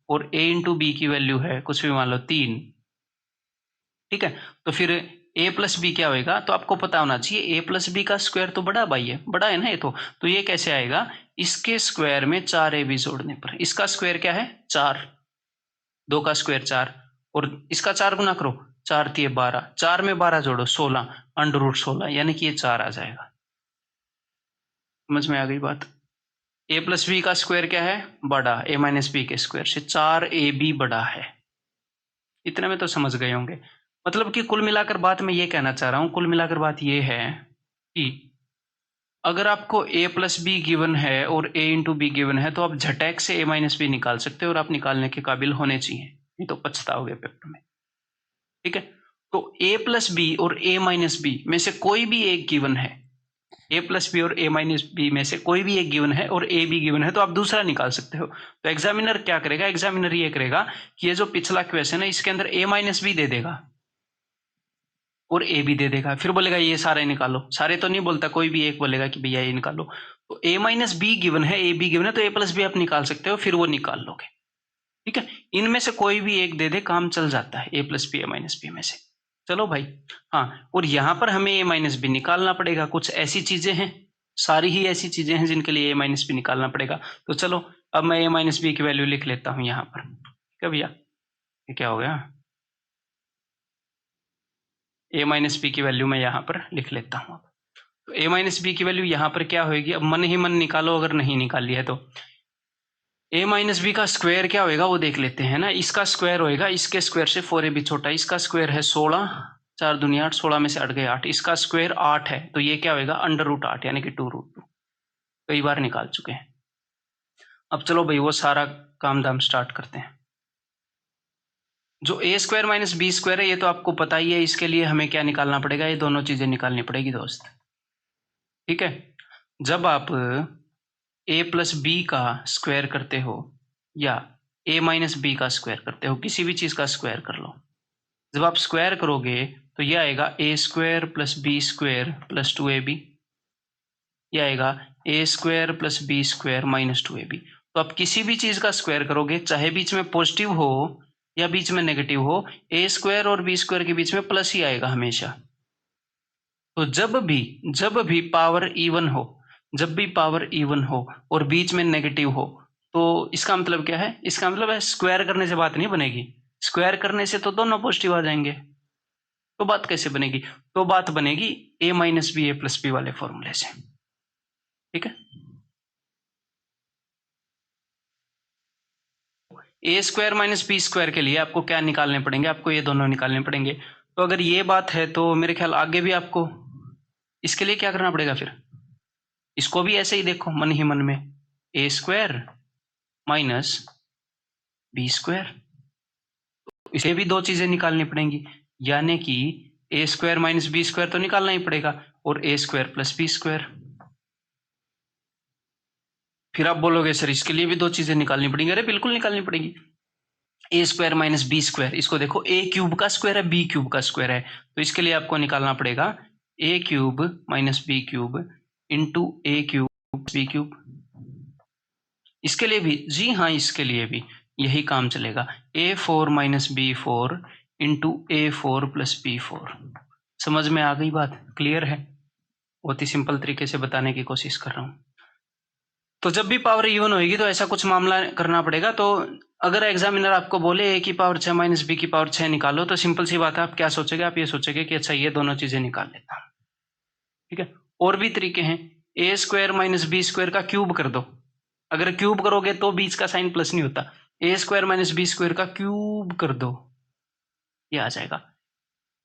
और a इंटू बी की वैल्यू है कुछ भी मान लो 3, ठीक है, तो फिर a प्लस बी क्या होएगा? तो आपको पता होना चाहिए a प्लस बी का स्क्वायर तो बड़ा भाई है, बड़ा है ना ये तो ये कैसे आएगा? इसके स्क्वायर में 4ab जोड़ने पर। इसका स्क्वायर क्या है? 4, 2 का स्क्वायर 4 और इसका 4 गुना करो, 4 3 12, 4 में 12 जोड़ो 16, अंडर रूट 16, यानी कि ये 4 आ जाएगा। समझ में आ गई बात? a प्लस बी का स्क्वायर क्या है? बड़ा, a माइनस बी के स्क्वायर से 4ab बड़ा है। इतने में तो समझ गए होंगे। मतलब कि कुल मिलाकर बात मैं ये कहना चाह रहा हूं, कुल मिलाकर बात ये है कि अगर आपको a प्लस बी गिवन है और a इंटू बी गिवन है, तो आप झटैक से a माइनस बी निकाल सकते हो और आप निकालने के काबिल होने चाहिए, नहीं तो पछताओगे पेपर में, ठीक है। तो a प्लस बी और a माइनस बी में से कोई भी एक गिवन है, ए प्लस बी और ए माइनस बी में से कोई भी एक गिवन है और ए बी गिवन है तो आप दूसरा निकाल सकते हो। तो एग्जामिनर क्या करेगा, एग्जामिनर ये करेगा कि ये जो पिछला क्वेश्चन है इसके अंदर ए माइनस बी दे देगा और ए बी दे देगा, फिर बोलेगा ये सारे निकालो। सारे तो नहीं बोलता, कोई भी एक बोलेगा कि भैया ये निकालो। तो ए माइनस बी गिवन है, ए बी गिवन है, तो ए प्लस बी आप निकाल सकते हो, फिर वो निकाल लोगे। ठीक है, इनमें से कोई भी एक दे दे काम चल जाता है, A plus B A minus B में से। चलो भाई, हाँ, और यहां पर हमें ए माइनस बी निकालना पड़ेगा। कुछ ऐसी चीजें हैं, सारी ही ऐसी चीजें हैं जिनके लिए ए माइनस बी निकालना पड़ेगा। तो चलो अब मैं ए माइनस बी की वैल्यू लिख लेता हूं यहां पर। क्या भैया, ये क्या हो गया, ए माइनस बी की वैल्यू मैं यहां पर लिख लेता हूं। तो ए माइनस बी की वैल्यू यहां पर क्या होगी, अब मन ही मन निकालो, अगर नहीं निकाली है तो। ए माइनस बी का स्क्वायर क्या होएगा वो देख लेते हैं ना। इसका स्क्वायर होएगा इसके स्क्वायर से 4ab छोटा, इसका स्क्वायर है 16, 4 दूनी 8, 16 में से 8 गए 8, इसका स्क्वायर 8 है, तो ये क्या होएगा √8 यानी कि 2√2। कई बार निकाल चुके हैं। अब चलो भाई वो सारा काम दाम स्टार्ट करते हैं। जो ए स्क्वायर माइनस बी स्क्वायर है ये तो आपको पता ही है, इसके लिए हमें क्या निकालना पड़ेगा, ये दोनों चीजें निकालनी पड़ेगी दोस्त। ठीक है, जब आप ए प्लस बी का स्क्वायर करते हो या ए माइनस बी का स्क्वायर करते हो, किसी भी चीज का स्क्वायर कर लो, जब आप स्क्वायर करोगे तो यह आएगा A square plus B square plus 2ab, यह आएगा A square plus B square minus 2ab। तो आप किसी भी चीज का स्क्वायर करोगे, चाहे बीच में पॉजिटिव हो या बीच में नेगेटिव हो, ए स्क्वायर और बी स्क्वायर के बीच में प्लस ही आएगा हमेशा। तो जब भी पावर इवन हो, जब भी पावर इवन हो और बीच में नेगेटिव हो, तो इसका मतलब क्या है, इसका मतलब है स्क्वायर करने से बात नहीं बनेगी। स्क्वायर करने से तो दोनों पॉजिटिव आ जाएंगे, तो बात कैसे बनेगी, तो बात बनेगी ए माइनस बी ए प्लस बी वाले फॉर्मूले से। ठीक है, ए स्क्वायर माइनस बी स्क्वायर के लिए आपको क्या निकालने पड़ेंगे, आपको ये दोनों निकालने पड़ेंगे। तो अगर ये बात है तो मेरे ख्याल आगे भी आपको इसके लिए क्या करना पड़ेगा, फिर इसको भी ऐसे ही देखो मन ही मन में, ए स्क्वायर माइनस बी स्क्वायर, इसे भी दो चीजें निकालनी पड़ेंगी, यानी कि A square minus B square तो निकालना ही पड़ेगा और ए स्क्वायर प्लस बी स्क्वायर। फिर आप बोलोगे सर इसके लिए भी दो चीजें निकालनी पड़ेंगी, अरे बिल्कुल निकालनी पड़ेगी। A square minus B square, इसको देखो ए क्यूब का स्क्वायर है, बी क्यूब का स्क्वायर है, तो इसके लिए आपको निकालना पड़ेगा A cube minus B cube into A cube B cube. इसके लिए भी, जी हाँ, इसके लिए भी यही काम चलेगा, a4 minus b4 into a4 plus b4। समझ में आ गई बात, क्लियर है? बहुत ही सिंपल तरीके से बताने की कोशिश कर रहा हूं। तो जब भी पावर इवन होगी तो ऐसा कुछ मामला करना पड़ेगा। तो अगर एग्जामिनर आपको बोले a की पावर 6 माइनस बी की पावर 6 निकालो, तो सिंपल सी बात है, आप क्या सोचेंगे, आप ये सोचेंगे कि अच्छा ये दोनों चीजें निकाल लेता हूं। ठीक है, और भी तरीके हैं, ए स्क्वायर माइनस बी स्क्वायर का क्यूब कर दो, अगर क्यूब करोगे तो बीच का साइन प्लस नहीं होता, ए स्क्वायर माइनस बी स्क्वायर का क्यूब कर दो, ये आ जाएगा।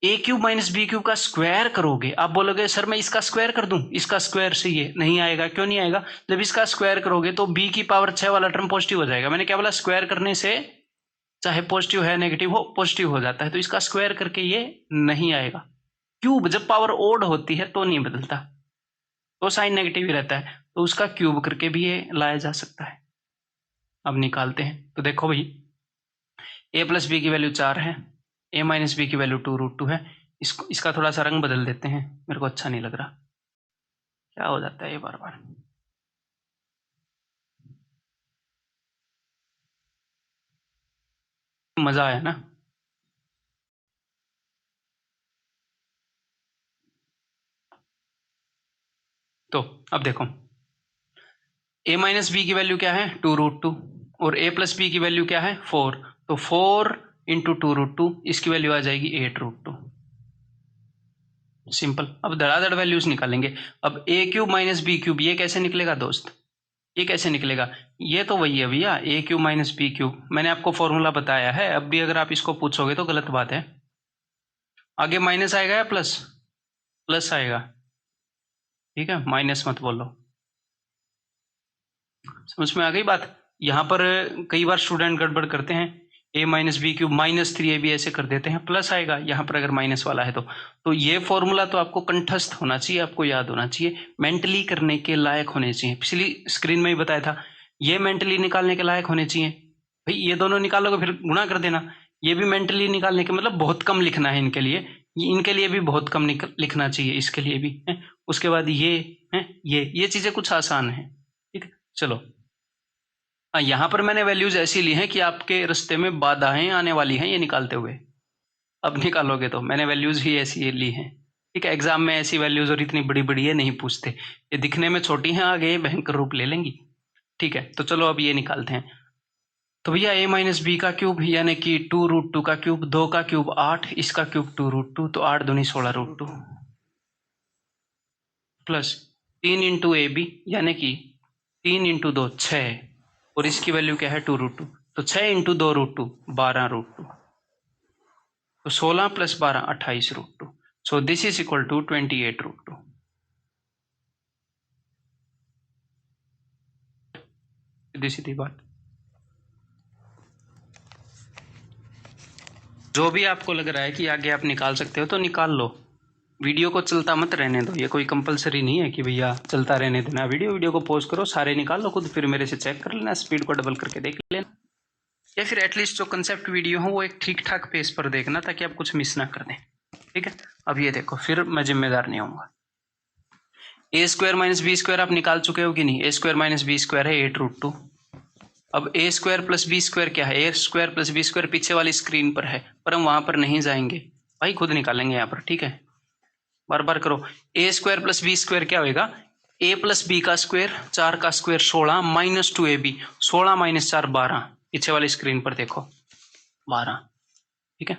ए क्यूब माइनस बी क्यूब का स्क्वायर करोगे, आप बोलोगे सर मैं इसका स्क्वायर कर दूं, इसका स्क्वायर से ये नहीं आएगा, क्यों नहीं आएगा, जब इसका स्क्वायर करोगे तो बी की पावर 6 वाला टर्म पॉजिटिव हो जाएगा। मैंने क्या बोला, स्क्वायर करने से चाहे पॉजिटिव है नेगेटिव हो, पॉजिटिव हो जाता है, तो इसका स्क्वायर करके ये नहीं आएगा। क्यूब जब पावर ओड होती है तो नहीं बदलता, तो साइन नेगेटिव ही रहता है, तो उसका क्यूब करके भी ये लाया जा सकता है। अब निकालते हैं, तो देखो भाई ए प्लस बी की वैल्यू 4 है, ए माइनस बी की वैल्यू 2√2 है। इसका थोड़ा सा रंग बदल देते हैं, मेरे को अच्छा नहीं लग रहा, क्या हो जाता है ये बार बार। मजा आया ना? तो अब देखो ए माइनस बी की वैल्यू क्या है, 2√2, और ए प्लस बी की वैल्यू क्या है, 4, तो 4 इंटू 2√2, इसकी वैल्यू आ जाएगी 8√2। सिंपल। अब धड़ाधड़ वैल्यूज निकालेंगे। अब ए क्यूब माइनस बी क्यूब ये कैसे निकलेगा दोस्त, ये कैसे निकलेगा, ये तो वही है भैया, ए क्यूब माइनस बी क्यूब, मैंने आपको फॉर्मूला बताया है, अब भी अगर आप इसको पूछोगे तो गलत बात है। आगे माइनस आएगा या प्लस, प्लस आएगा, ठीक है, माइनस मत बोलो। समझ में आ गई बात? यहाँ पर कई बार स्टूडेंट गड़बड़ करते हैं, A minus B cube minus 3ab ऐसे कर देते हैं, प्लस आएगा यहाँ पर अगर माइनस वाला है तो ये फॉर्मूला तो आपको कंठस्थ होना चाहिए, आपको याद होना चाहिए, मेंटली करने के लायक होने चाहिए। पिछली स्क्रीन में ही बताया था, ये मेंटली निकालने के लायक होने चाहिए। भाई ये दोनों निकालोगे फिर गुणा कर देना, ये भी मेंटली निकालने के मतलब बहुत कम लिखना है इनके लिए, इनके लिए भी बहुत कम लिखना चाहिए, इसके लिए भी है। उसके बाद ये है, ये चीजें कुछ आसान है, ठीक है। चलो यहाँ पर मैंने वैल्यूज ऐसी ली हैं कि आपके रास्ते में बाधाएं आने वाली हैं ये निकालते हुए, अब निकालोगे तो मैंने वैल्यूज ही ऐसी ली हैं, ठीक है। एग्जाम में ऐसी वैल्यूज और इतनी बड़ी बड़ी है नहीं पूछते, ये दिखने में छोटी हैं, आगे भयंकर रूप ले लेंगी, ठीक है। तो चलो अब ये निकालते हैं। तो भैया a माइनस बी का क्यूब यानी कि 2√2 का क्यूब, 2 का क्यूब 8, इसका क्यूब 2√2, तो 8 दूनी 16√2 प्लस 3 इंटू ए बी यानी कि 3 इंटू 2 6, और इसकी वैल्यू क्या है 2√2, तो 6 इंटू 2√2 12√2, तो 16 plus 12 28√2, so this is equal to 28√2। सीधी सीधी बात, जो भी आपको लग रहा है कि आगे आप निकाल सकते हो तो निकाल लो, वीडियो को चलता मत रहने दो, ये कोई कंपलसरी नहीं है कि भैया चलता रहने देना, वीडियो को पॉज करो, सारे निकाल लो खुद, फिर मेरे से चेक कर लेना, स्पीड को डबल करके देख लेना, या फिर एटलीस्ट जो कंसेप्ट वीडियो हो वो एक ठीक ठाक पेस पर देखना ताकि आप कुछ मिस ना कर दें, ठीक है। अब ये देखो, फिर मैं जिम्मेदार नहीं होऊंगा। ए स्क्वायर माइनस बी स्क्वायर आप निकाल चुके हो कि नहीं, ए स्क्वायर माइनस बी स्क्वायर है 8√2। अब ए स्क्वायर प्लस बी स्क्वायर क्या है, ए स्क्वायर प्लस बी स्क्वायर पीछे वाली स्क्रीन पर है, पर हम वहां पर नहीं जाएंगे भाई, खुद निकालेंगे यहाँ पर, ठीक है। बार बार करो, ए स्क्वायर प्लस बी स्क्वायर क्या होगा, ए प्लस बी का स्क्वायर, 4 का स्क्वायर 16 माइनस 2ab, 16 माइनस 4 12, पीछे वाली स्क्रीन पर देखो 12, ठीक है।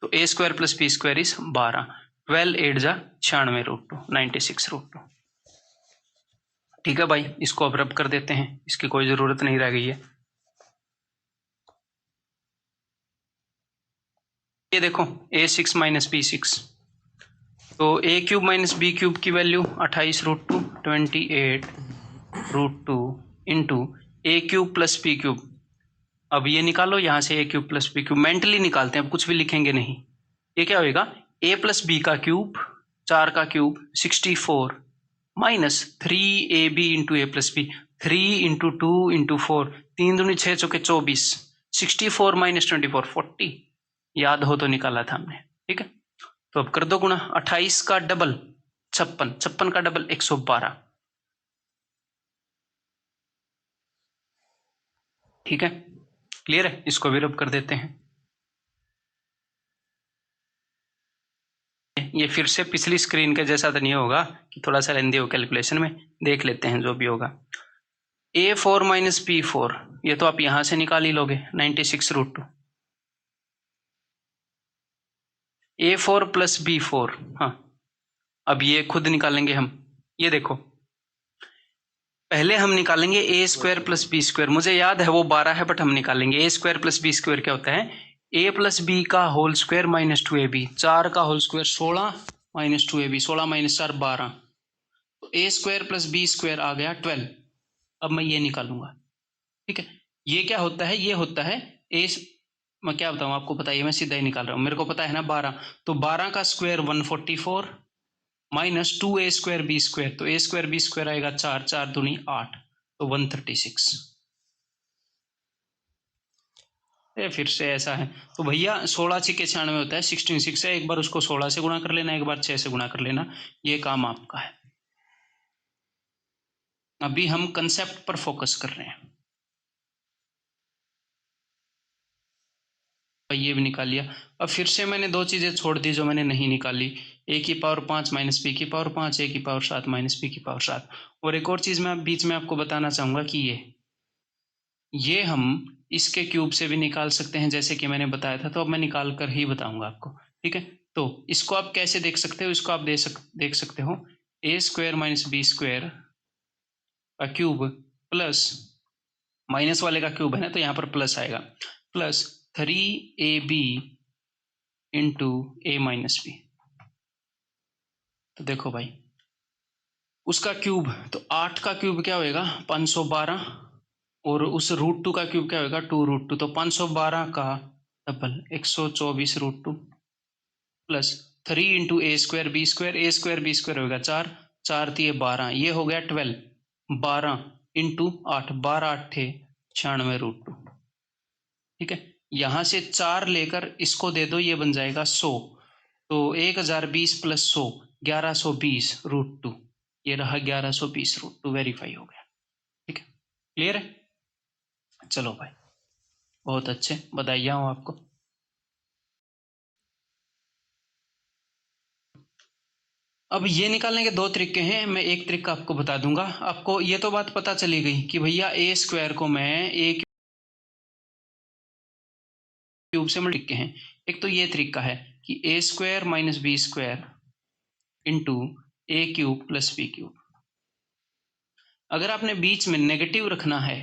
तो A square plus B square is 12, 12 8 जा 96√2, 96√2, ठीक है भाई। इसको अब रब कर देते हैं, इसकी कोई जरूरत नहीं रह गई है। ये देखो a6 माइनस b6, तो A cube minus B cube की value 28√2, 28√2 into A cube plus B cube, अब ये निकालो यहाँ से A cube plus B cube, mentally निकालते हैं, अब कुछ भी लिखेंगे नहीं। ये क्या होएगा, ए प्लस बी का क्यूब 4 का cube 64 minus 3ab into A plus B, 3 into 2 into 4, 3 दूनी 6 चौके 24, 64 माइनस 24 40, याद हो तो निकाला था हमने, ठीक है। तो अब कर दो गुणा, 28 का डबल 56, 56 का डबल 112, ठीक है। क्लियर है, इसको भी रब कर देते हैं। ये फिर से पिछली स्क्रीन के जैसा तो नहीं होगा कि थोड़ा सा लेंदी हो, कैलकुलेशन में देख लेते हैं जो भी होगा। a4 माइनस b4, ये तो आप यहां से निकाल ही लोगे, 96√2, a4 प्लस b4, हाँ अब ये खुद निकालेंगे हम। ये देखो पहले हम निकालेंगे ए स्क्वायर प्लस बी स्क्वायर, मुझे याद है वो 12 है बट हम निकालेंगे। ए स्क्वायर प्लस बी स्क्वायर क्या होता है, ए प्लस बी का होल स्क्वायर माइनस 2ab, 4 का whole square 16 minus 2ab, 16 minus 4 12, तो A square plus B square आ गया 12। अब मैं ये निकालूंगा, ठीक है। ये क्या होता है, ये होता है ए, मैं क्या बताऊं आपको, बताइए, मैं सीधा ही निकाल रहा हूं, मेरे को पता है ना 12, तो 12 का square 144 minus 2a square B square, तो ए स्क्वायर बी स्क्वायर आएगा 4, 4 दूनी 8, तो 136। ये फिर से ऐसा है, तो भैया 16 6 96 होता है, 16 6 है, एक बार उसको 16 से गुणा कर लेना, एक बार 6 से गुणा कर लेना, ये काम आपका है। अभी हम कंसेप्ट पर फोकस कर रहे हैं। ये भी निकाल लिया। अब फिर से मैंने दो चीजें छोड़ दी जो मैंने नहीं निकाली, a की पावर 5 माइनस बी की पावर 5, a की पावर 7 माइनस बी की पावर 7, और एक और चीज मैं बीच में आपको बताना चाहूंगा कि ये हम इसके क्यूब से भी निकाल सकते हैं जैसे कि मैंने बताया था, तो अब मैं निकाल कर ही बताऊंगा आपको, ठीक है। तो इसको आप कैसे देख सकते हो, इसको आप देख सकते हो ए स्क्वायर माइनस बी स्क्वायर का क्यूब प्लस माइनस वाले का क्यूब है ना, तो यहाँ पर प्लस आएगा, plus 3ab into A minus B. तो देखो भाई उसका क्यूब, तो 8 का क्यूब क्या होएगा 512 और उस √2 का क्यूब क्या होगा 2√2, तो 512 का double 124√2 plus 3 into A square B square होगा 4, 4 3 12, ये हो गया 12, 12 इंटू 8, 12 8 96√2। ठीक है, यहां से 4 लेकर इसको दे दो, ये बन जाएगा 100, तो 1020 प्लस 100 1120√2, ये रहा 1120√2, वेरीफाई हो गया। ठीक है, क्लियर है? चलो भाई, बहुत अच्छे, बधाइयां हो आपको। अब ये निकालने के दो तरीके हैं, मैं एक तरीका आपको बता दूंगा। आपको ये तो बात पता चली गई कि भैया ए स्क्वायर को मैं ए क्यूब से मल्टीप्लाई हैं। एक तो ये तरीका है कि A square minus B square into A cube plus B cube. अगर आपने बीच में नेगेटिव रखना है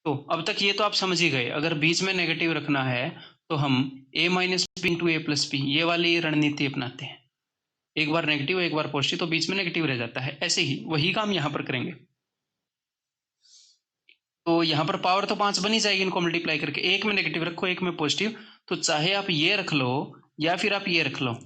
तो अब तक ये तो आप समझ ही गए, अगर बीच में नेगेटिव रखना है तो हम a minus B into A plus B, ये वाली रणनीति अपनाते हैं। एक बार नेगेटिव एक बार पॉजिटिव, तो बीच में नेगेटिव रह जाता है। ऐसे ही वही काम यहां पर करेंगे। तो यहां पर पावर तो 5 बनी जाएगी इनको मल्टीप्लाई करके, एक में नेगेटिव रखो एक में पॉजिटिव, तो चाहे आप ये रख लो या फिर आप ये रख लो,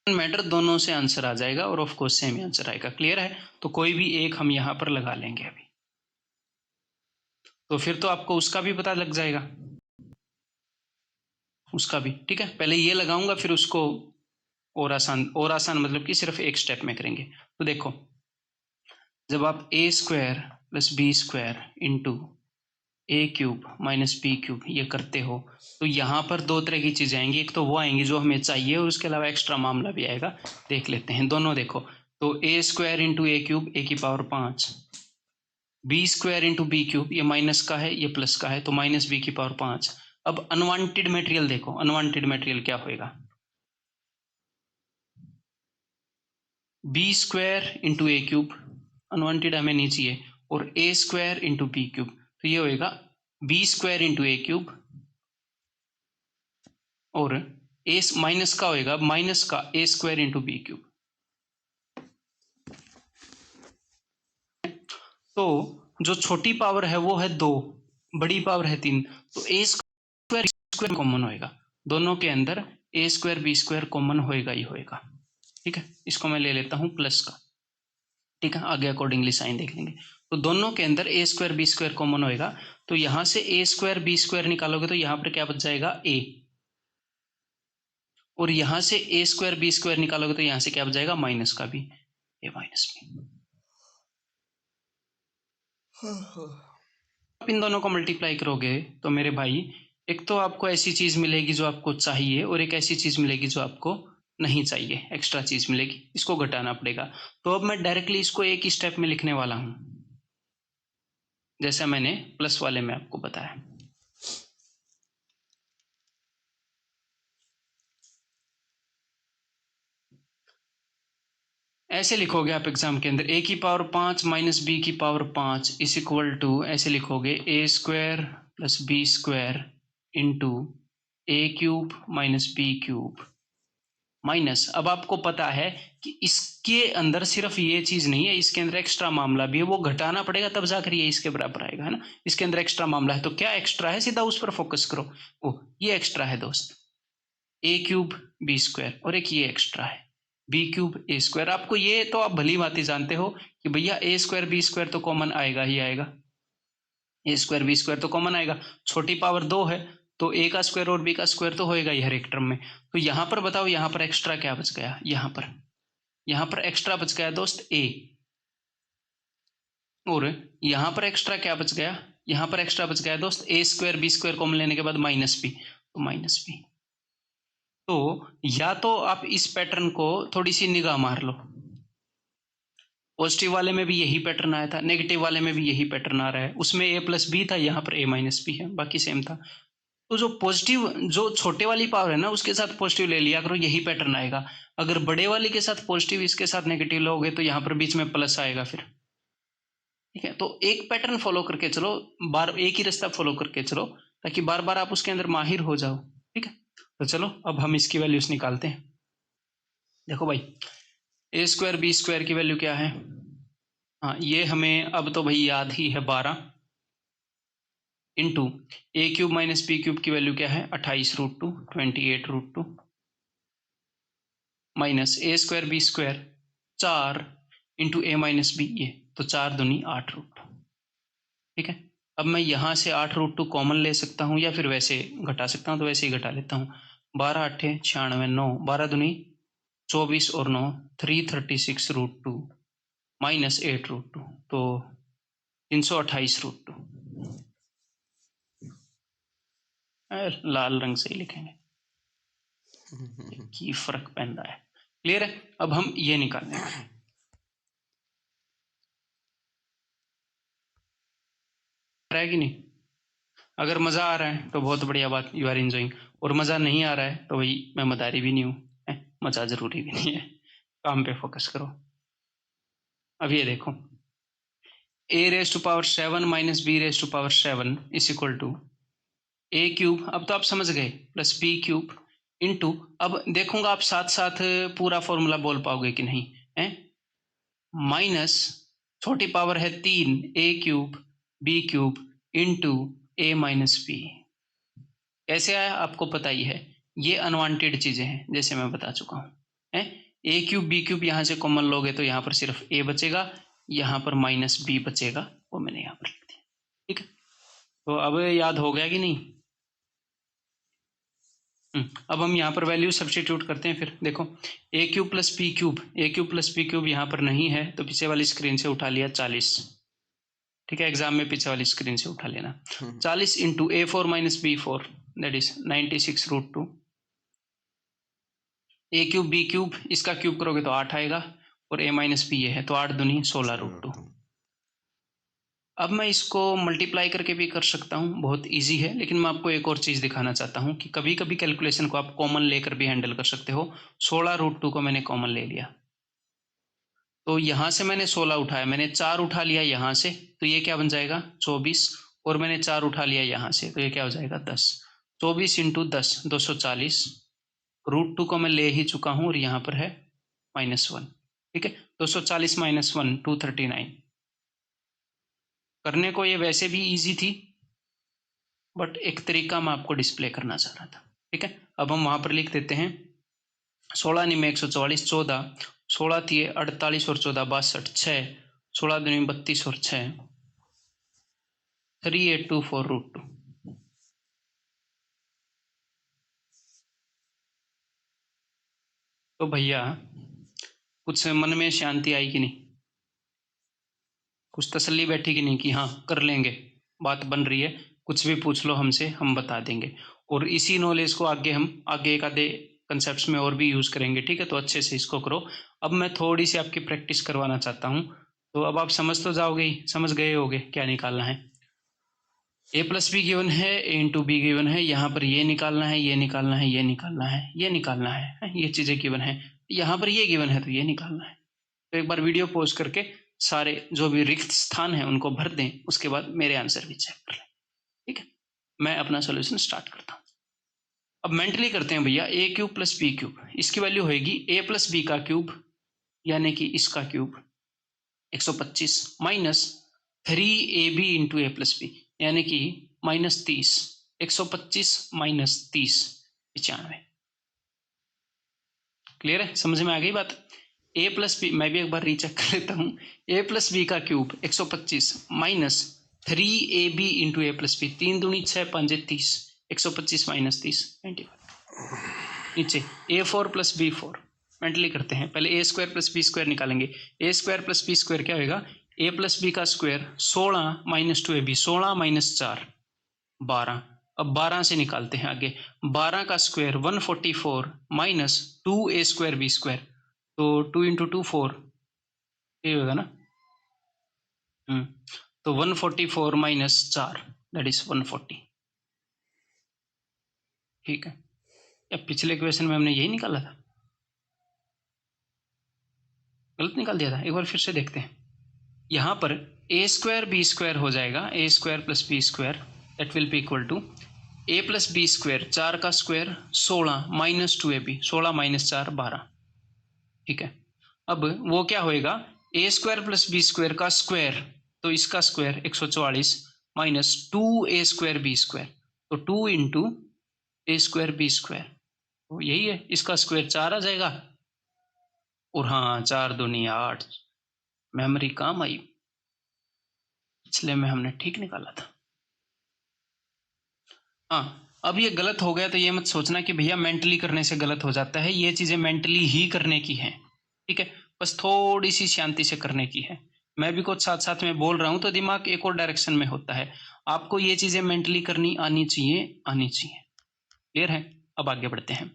मैटर दोनों से आंसर आ जाएगा और ऑफ कोर्स सेम आंसर आएगा। क्लियर है? तो कोई भी एक हम यहां पर लगा लेंगे अभी, तो फिर तो आपको उसका भी पता लग जाएगा, उसका भी। ठीक है, पहले ये लगाऊंगा फिर उसको और आसान मतलब कि सिर्फ एक स्टेप में करेंगे। तो देखो, जब आप A square plus B square into A cube minus B cube ये करते हो, तो यहाँ पर दो तरह की चीजें आएंगी। एक तो वो आएंगी जो हमें चाहिए और उसके अलावा एक्स्ट्रा मामला भी आएगा, देख लेते हैं दोनों। देखो, तो A square into A cube A की power 5, B square into B cube, ये माइनस का है ये प्लस का है, तो माइनस बी की पावर 5। अब अनवांटेड मटेरियल देखो, अनवांटेड मटेरियल क्या होएगा, B square into A cube, unwanted हमें नहीं चाहिए, और ए स्क्वायर इंटू बी क्यूब, तो ये होएगा B square into A cube, और ए माइनस का होएगा माइनस का ए स्क्वायर इंटू बी क्यूब। तो जो छोटी पावर है वो है 2, बड़ी पावर है 3, तो ए स्क्वायर कॉमन होएगा दोनों के अंदर, ए स्क्वायर बी स्क्वायर कॉमन होएगा ही होएगा। ठीक है, इसको मैं ले लेता हूं प्लस का। ठीक है, आगे अकॉर्डिंगली साइन देख लेंगे। तो दोनों के अंदर ए स्क्वायर बी स्क्वायर कॉमन होएगा, तो यहां से ए स्क्वायर बी स्क्वायर निकालोगे तो यहां पर क्या बच जाएगा ए, और यहां से ए स्क्वायर बी स्क्वायर निकालोगे तो यहां से क्या बच जाएगा माइनस का भी, ए माइनस बी। आप इन दोनों को मल्टीप्लाई करोगे तो मेरे भाई, एक तो आपको ऐसी चीज मिलेगी जो आपको चाहिए, और एक ऐसी चीज मिलेगी जो आपको नहीं चाहिए, एक्स्ट्रा चीज मिलेगी, इसको घटाना पड़ेगा। तो अब मैं डायरेक्टली इसको एक ही स्टेप में लिखने वाला हूं, जैसा मैंने प्लस वाले में आपको बताया। ऐसे लिखोगे आप एग्जाम के अंदर, ए की पावर 5 माइनस बी की पावर 5 इज इक्वल टू, ऐसे लिखोगे A square plus B square into A cube minus B cube minus, अब आपको पता है कि इसके अंदर सिर्फ ये चीज नहीं है, इसके अंदर एक्स्ट्रा मामला भी है, वो घटाना पड़ेगा तब जाकर ये इसके बराबर आएगा, है ना। इसके अंदर एक्स्ट्रा मामला है, तो क्या एक्स्ट्रा है सीधा उस पर फोकस करो। ओ, ये एक्स्ट्रा है दोस्त, ए क्यूब बी स्क्वायर, और एक ये एक्स्ट्रा है बी क्यूब ए स्क्वायर। आपको ये तो आप भली बात ही जानते हो कि भैया ए स्क्वायर बी स्क्वायर तो कॉमन आएगा ही आएगा, ए स्क्वायर बी स्क्वायर तो कॉमन आएगा, छोटी पावर 2 है तो ए का स्क्वायर और बी का स्क्वायर तो होएगा ही हर एक टर्म में। तो यहां पर बताओ, यहां पर एक्स्ट्रा क्या बच गया, यहां पर एक्स्ट्रा बच गया दोस्त ए, और यहां पर एक्स्ट्रा क्या बच गया, यहां पर एक्स्ट्रा बच गया दोस्त ए स्क्वायर बी स्क्वायर कॉमन लेने के बाद माइनस बी, तो माइनस बी। तो या तो आप इस पैटर्न को थोड़ी सी निगाह मार लो, पॉजिटिव वाले में भी यही पैटर्न आया था, नेगेटिव वाले में भी यही पैटर्न आ रहा है, उसमें ए प्लस बी था, यहाँ पर ए माइनस बी है, बाकी सेम था। तो जो पॉजिटिव, जो छोटे वाली पावर है ना उसके साथ पॉजिटिव ले लिया करो, यही पैटर्न आएगा। अगर बड़े वाली के साथ पॉजिटिव इसके साथ नेगेटिव लोगे तो यहाँ पर बीच में प्लस आएगा फिर। ठीक है, तो एक पैटर्न फॉलो करके चलो, एक ही रास्ता फॉलो करके चलो, ताकि बार बार आप उसके अंदर माहिर हो जाओ। ठीक है, तो चलो अब हम इसकी वैल्यूज निकालते हैं। देखो भाई, ए स्क्वायर बी स्क्वायर की वैल्यू क्या है? हाँ, ये हमें अब तो भाई याद ही है, 12 into A cube minus B cube की वैल्यू क्या है? 28√2, 28√2 minus A square B square 4 into A minus B, ये तो 4 दूनी 8√2। ठीक है, अब मैं यहाँ से 8√2 कॉमन ले सकता हूँ या फिर वैसे घटा सकता हूँ, तो वैसे ही घटा लेता हूँ। 12 8 96, 9 12 दूनी 24 और 9 336√2 माइनस 8√2, तो 328√2। लाल रंग से ही लिखेंगे की फर्क पहन रहा है। क्लियर है? अब हम ये निकालेंगे। रहा है कि नहीं? अगर मजा आ रहा है तो बहुत बढ़िया बात, यू आर एंजॉइंग। और मजा नहीं आ रहा है तो भाई मैं मदारी भी नहीं हूँ, मजा जरूरी भी नहीं है। काम पे फोकस करो। अब ये देखो, a⁻7 minus b⁻7 is equal to A cube, अब तो आप समझ गए, प्लस बी क्यूब इंटू, अब देखूंगा आप साथ साथ पूरा फॉर्मूला बोल पाओगे कि नहीं है, माइनस छोटी पावर है 3 ए cube B cube into A minus B. कैसे आया आपको पता ही है, ये अनवांटेड चीजें हैं जैसे मैं बता चुका हूं है। ए क्यूब बी क्यूब यहां से कॉमन लोगे तो यहां पर सिर्फ ए बचेगा, यहां पर माइनस बी बचेगा, वो मैंने यहां पर लिख दिया। ठीक है, तो अब याद हो गया कि नहीं? अब हम यहाँ पर वैल्यू सब्स्टिट्यूट करते हैं। फिर देखो, A cube plus B cube, A cube plus B cube यहाँ पर नहीं है तो पीछे वाली स्क्रीन से उठा लिया 40। ठीक है, एग्जाम में पीछे वाली स्क्रीन से उठा लेना। 40 into A4 minus B4 that is 96√2। A cube B cube, इसका क्यूब करोगे तो 8 आएगा, और ए माइनस बी ये है तो 8 दूनी 16√2। अब मैं इसको मल्टीप्लाई करके भी कर सकता हूँ, बहुत इजी है, लेकिन मैं आपको एक और चीज़ दिखाना चाहता हूँ कि कभी कभी कैलकुलेशन को आप कॉमन लेकर भी हैंडल कर सकते हो। 16√2 को मैंने कॉमन ले लिया, तो यहाँ से मैंने 16 उठाया, मैंने 4 उठा लिया यहाँ से, तो ये क्या बन जाएगा 24, और मैंने 4 उठा लिया यहाँ से तो ये क्या हो जाएगा 10। 24 इंटू 10 240, √2 को मैं ले ही चुका हूँ और यहाँ पर है -1। ठीक है, 240 माइनस 1 239। करने को ये वैसे भी इजी थी, बट एक तरीका मैं आपको डिस्प्ले करना चाह रहा था। ठीक है, अब हम वहां पर लिख देते हैं 16 निमे 144, 14 16 थिए 48 और 14 62, 6 16 दूनी 32 और 6 3824√2। तो भैया कुछ मन में शांति आई कि नहीं? कुछ तसल्ली बैठी कि नहीं कि हाँ कर लेंगे, बात बन रही है, कुछ भी पूछ लो हमसे, हम बता देंगे। और इसी नॉलेज को हम आगे एक आधे कंसेप्ट्स में और भी यूज करेंगे। ठीक है, तो अच्छे से इसको करो। अब मैं थोड़ी सी आपकी प्रैक्टिस करवाना चाहता हूँ, तो अब आप समझ तो जाओगे ही, समझ गए होगे क्या निकालना है। ए प्लस बी गिवन है, ए इंटू बी गिवन है, यहाँ पर ये निकालना है, ये निकालना है, ये निकालना है, ये निकालना है, ये चीजें गिवन है, यहाँ पर ये गिवन है तो ये निकालना है। तो एक बार वीडियो पॉज करके सारे जो भी रिक्त स्थान है उनको भर दें, उसके बाद मेरे आंसर भी चेक कर लें। ठीक है, मैं अपना सोल्यूशन स्टार्ट करता हूँ। अब मेंटली करते हैं भैया, ए क्यूब प्लस बी क्यूब, इसकी वैल्यू होगी ए प्लस बी का क्यूब यानी कि इसका cube 125 minus 3ab into A plus B यानी कि -30, 125 माइनस 30 95। क्लियर है, समझ में आ गई बात? ए प्लस बी, मैं भी एक बार रीचेक कर लेता हूँ, ए प्लस बी का cube 125 minus 3ab into A plus B, 3 दूनी 6 5 30, 125 माइनस 30 95। नीचे A4 प्लस B4 मेंटली करते हैं, पहले ए स्क्वायर प्लस बी स्क्वायर निकालेंगे। ए स्क्वायर प्लस बी स्क्वायर क्या होगा, ए प्लस बी का स्क्वायर 16 माइनस 2ab, 16 माइनस 4 12। अब 12 से निकालते हैं आगे, 12 का square 144 minus 2a square B square, तो 2 इंटू 2 4, ये होगा ना। तो 144 माइनस 4 दैट इज 140। ठीक है, अब पिछले क्वेश्चन में हमने यही निकाला था, गलत निकाल दिया था, एक बार फिर से देखते हैं। यहां पर ए स्क्वायर बी स्क्वायर हो जाएगा, A square plus B square that will be equal to A plus B square, 4 का स्क्वायर 16 माइनस 2ab, 16 माइनस 4 12। ठीक है, अब वो क्या होएगा, ए स्क्वायर प्लस बी स्क्वायर का स्क्वायर, तो इसका square 144 minus 2a² B square, तो 2 इंटू a² बी स्क्वायर, तो यही है, इसका स्क्वायर 4 आ जाएगा। और हाँ 4 दूनी 8, मेमोरी काम आई, पिछले में हमने ठीक निकाला था। हाँ अब ये गलत हो गया तो ये मत सोचना कि भैया मेंटली करने से गलत हो जाता है, ये चीजें मेंटली ही करने की हैं, ठीक है, बस थोड़ी सी शांति से करने की है। मैं भी कुछ साथ साथ में बोल रहा हूं तो दिमाग एक और डायरेक्शन में होता है, आपको ये चीजें मेंटली करनी आनी चाहिए, आनी चाहिए। क्लियर है? अब आगे बढ़ते हैं।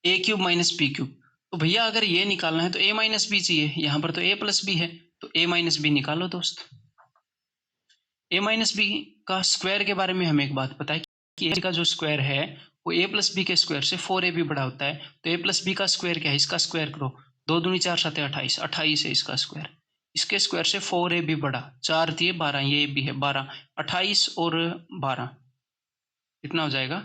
ए क्यूब माइनस बी क्यूब, तो भैया अगर ये निकालना है तो ए माइनस बी चाहिए, यहां पर तो ए प्लस बी है, तो ए माइनस बी निकालो दोस्त। ए माइनस बी का स्क्वायर के बारे में हमें एक बात पता है कि ए का जो स्क्वायर है वो ए प्लस बी के स्क्वायर से 4a भी बड़ा होता है, तो ए प्लस बी का स्क्वायर क्या है, इसका स्क्वायर करो, 2 दूनी 4 7 28, 28 है इसका स्क्वायर, इसके स्क्वायर से 4a भी बड़ा, 4 दिए 12, ये भी है 12, 28 और 12 कितना हो जाएगा,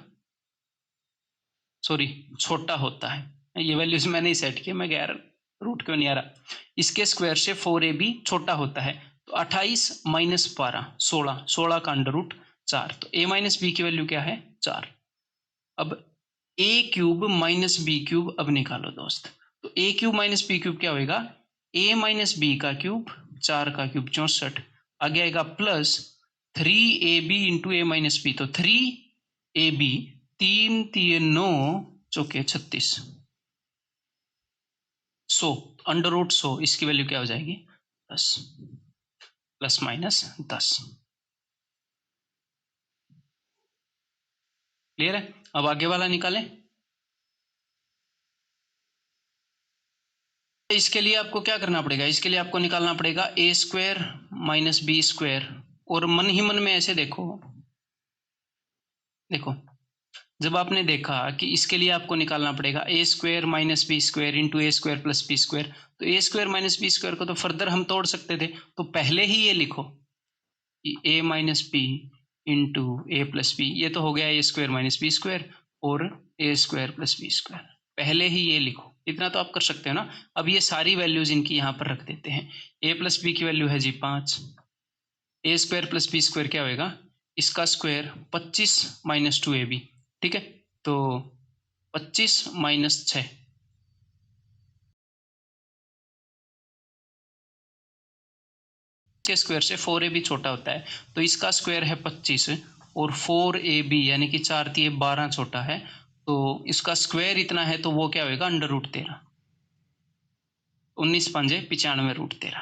सॉरी छोटा होता है, ये वैल्यूज मैंने ही सेट किया, मैं कह रहा रूट क्यों नहीं आ रहा, इसके स्क्वायर से 4a भी छोटा होता है, तो 28 माइनस 12 16, 16 का अंडर रूट 4, तो a माइनस बी की वैल्यू क्या है 4। अब a cube minus B cube अब निकालो दोस्त, तो a cube minus B cube क्या होगा, a माइनस बी का क्यूब 4 का क्यूब 64, आगे आएगा plus 3ab into A minus B, तो 3ab 3 3 9 चौके 36, 100 अंडर रूट 100, इसकी वैल्यू क्या हो जाएगी 10 प्लस माइनस 10। क्लियर है? अब आगे वाला निकालें। इसके लिए आपको क्या करना पड़ेगा, इसके लिए आपको निकालना पड़ेगा A square minus B square, और मन ही मन में ऐसे देखो, देखो जब आपने देखा कि इसके लिए आपको निकालना पड़ेगा A square minus B square into A square plus B square, तो A square minus B square को तो फर्दर हम तोड़ सकते थे, तो पहले ही ये लिखो कि A minus B into A plus B, ये तो हो गया ए स्क्वायर माइनस बी स्क्वायर और ए स्क्वायर प्लस बी स्क्वायर, पहले ही ये लिखो, इतना तो आप कर सकते हो ना। अब ये सारी वैल्यूज इनकी यहाँ पर रख देते हैं, ए प्लस बी की वैल्यू है जी 5, ए स्क्वायर प्लस बी स्क्वायर क्या होगा, इसका स्क्वायर 25 माइनस 2ab, ठीक है, तो 25 माइनस 6, के स्क्वायर से 4ab छोटा होता है, तो इसका स्क्वायर है 25 और 4ab यानी कि 4 3 12 छोटा है, तो इसका स्क्वायर इतना है, तो वो क्या होगा अंडर रूट 13, 19 5 95 रूट 13।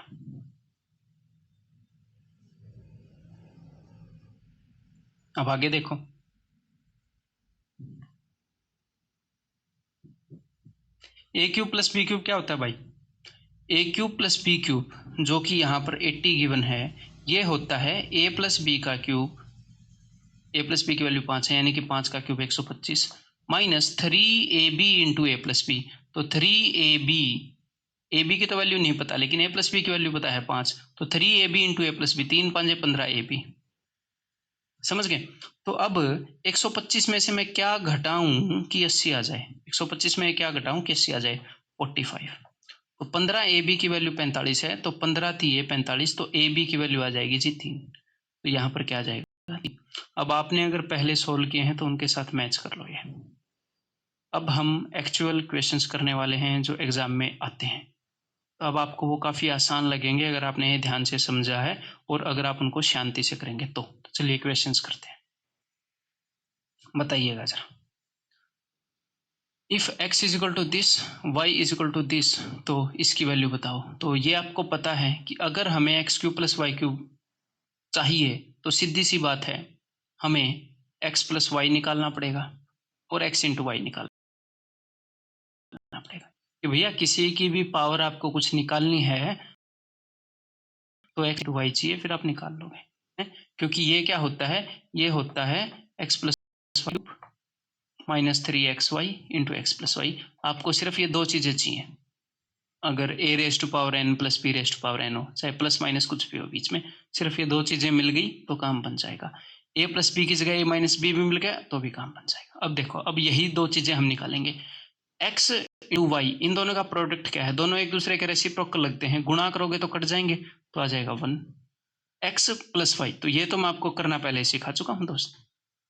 अब आगे देखो, A cube plus B cube क्या होता है भाई, ए क्यूब प्लस बी क्यूब जो कि यहाँ पर 80 गिवन है, ये होता है ए प्लस बी का क्यूब, ए प्लस बी की वैल्यू 5 है यानी कि 5 का cube 125 minus 3ab into A plus B, तो 3ab, ए बी की तो वैल्यू नहीं पता लेकिन ए प्लस बी की वैल्यू पता है 5, तो 3ab into A plus B, 3 5 15ab, समझ गए। तो अब 125 में से मैं क्या घटाऊं कि 80 आ जाए, 125 में क्या घटाऊं कि 80 आ जाए 45, तो 15ab की वैल्यू 45 है, तो 15 थी ये 45, तो ab की वैल्यू आ जाएगी जी 3, तो यहाँ पर क्या आ जाएगा। अब आपने अगर पहले सोल्व किए हैं तो उनके साथ मैच कर लो ये। अब हम एक्चुअल क्वेश्चंस करने वाले हैं जो एग्जाम में आते हैं, तो अब आपको वो काफ़ी आसान लगेंगे अगर आपने ये ध्यान से समझा है और अगर आप उनको शांति से करेंगे तो चलिए क्वेश्चंस करते हैं, बताइएगा जरा। If x is equal to this, y is equal to this, तो इसकी वैल्यू बताओ। तो ये आपको पता है कि अगर हमें X cube plus Y cube चाहिए तो सीधी सी बात है, हमें x प्लस वाई निकालना पड़ेगा और x इंटू वाई निकालना पड़ेगा, कि भैया किसी की भी पावर आपको कुछ निकालनी है तो x इंटू वाई चाहिए, फिर आप निकाल लोगे, क्योंकि ये क्या होता है, ये होता है x plus Y minus 3xy into X plus Y, आपको सिर्फ ये दो चीज़ें चाहिए, अगर a raise to power n plus b raise to power n हो, चाहे प्लस माइनस कुछ भी हो बीच में, सिर्फ ये दो चीज़ें मिल गई तो काम बन जाएगा, a प्लस बी की जगह a माइनस बी भी मिल गया तो भी काम बन जाएगा। अब देखो, अब यही दो चीज़ें हम निकालेंगे, x इंटू वाई, इन दोनों का प्रोडक्ट क्या है, दोनों एक दूसरे के रेसिप्रोकल लगते हैं, गुणा करोगे तो कट जाएंगे, तो आ जाएगा 1 x प्लस वाई। तो ये तो मैं आपको करना पहले सिखा चुका हूँ दोस्त,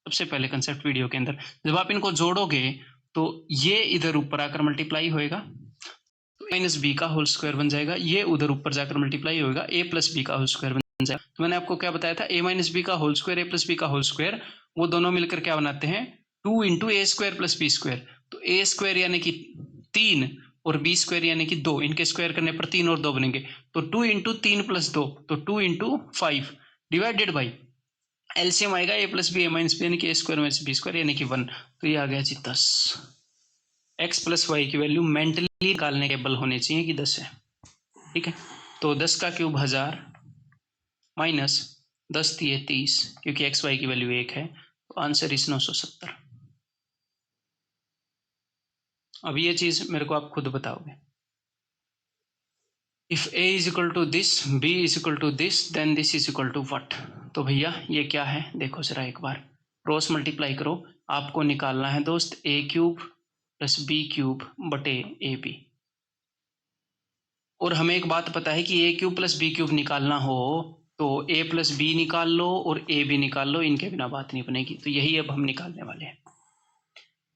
सबसे पहले कंसेप्ट वीडियो के अंदर। जब आप इनको जोड़ोगे तो ये इधर ऊपर आकर मल्टीप्लाई होएगा, तो माइनस बी का होल स्क्वायर बन जाएगा, ये उधर ऊपर जाकर मल्टीप्लाई होएगा, ए प्लस बी का होल स्क्वायर बन जाएगा। तो मैंने आपको क्या बताया था, ए माइनस बी का होल स्क्वायर, ए प्लस बी का होल स्क्वायर, वो दोनों मिलकर क्या बनाते हैं, 2 into A square plus B square. तो ए स्क्वायर यानी कि 3 और बी स्क्वायर यानी कि 2, इनके स्क्वायर करने पर 3 और 2 बनेंगे, तो 2 इंटू 3 प्लस 2, तो 2 इंटू 5 डिवाइडेड बाई एलसीएम आएगा ए plus B A minus B यानी कि A square minus B square यानी कि 1। तो ये आ गया जी 10। एक्स प्लस वाई की वैल्यू मेंटली निकालने केबल होने चाहिए कि 10 है, ठीक है। तो 10 का क्यूब 1000 माइनस 10 दिए 30, क्योंकि एक्स वाई की वैल्यू 1 है, तो आंसर इज 970। अब ये चीज मेरे को आप खुद बताओगे, if a is equal to this, b is equal to this, then this is equal to what. तो भैया ये क्या है, देखो जरा एक बार क्रॉस मल्टीप्लाई करो, आपको निकालना है दोस्त a cube plus B cube बटे ए बी। और हमें एक बात पता है कि A cube plus B cube निकालना हो तो ए प्लस बी निकाल लो और ए बी निकाल लो, इनके बिना बात नहीं बनेगी। तो यही अब हम निकालने वाले हैं।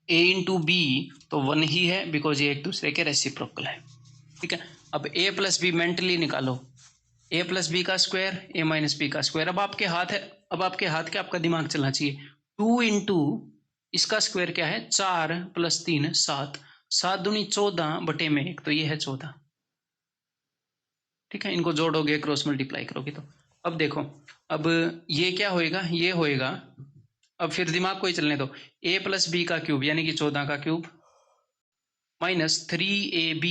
ए इंटू बी तो 1 ही है, बिकॉज ये एक दूसरे के रेसिप्रोकल है, ठीक है। अब ए प्लस बी मेंटली निकालो, ए प्लस बी का स्क्वायर ए माइनस बी का स्क्वायर। अब आपके हाथ है, अब आपके हाथ के आपका दिमाग चलना चाहिए। 2 इंटू इसका स्क्वायर क्या है, 4 प्लस 3 7, 7 दूनी 14 बटे में 1, तो ये है 14, ठीक है। इनको जोड़ोगे क्रॉस मल्टीप्लाई करोगे तो अब देखो, अब ये क्या होएगा, ये होएगा, अब फिर दिमाग को ही चलने दो, ए प्लस बी का क्यूब यानी कि 14 का cube minus 3ab,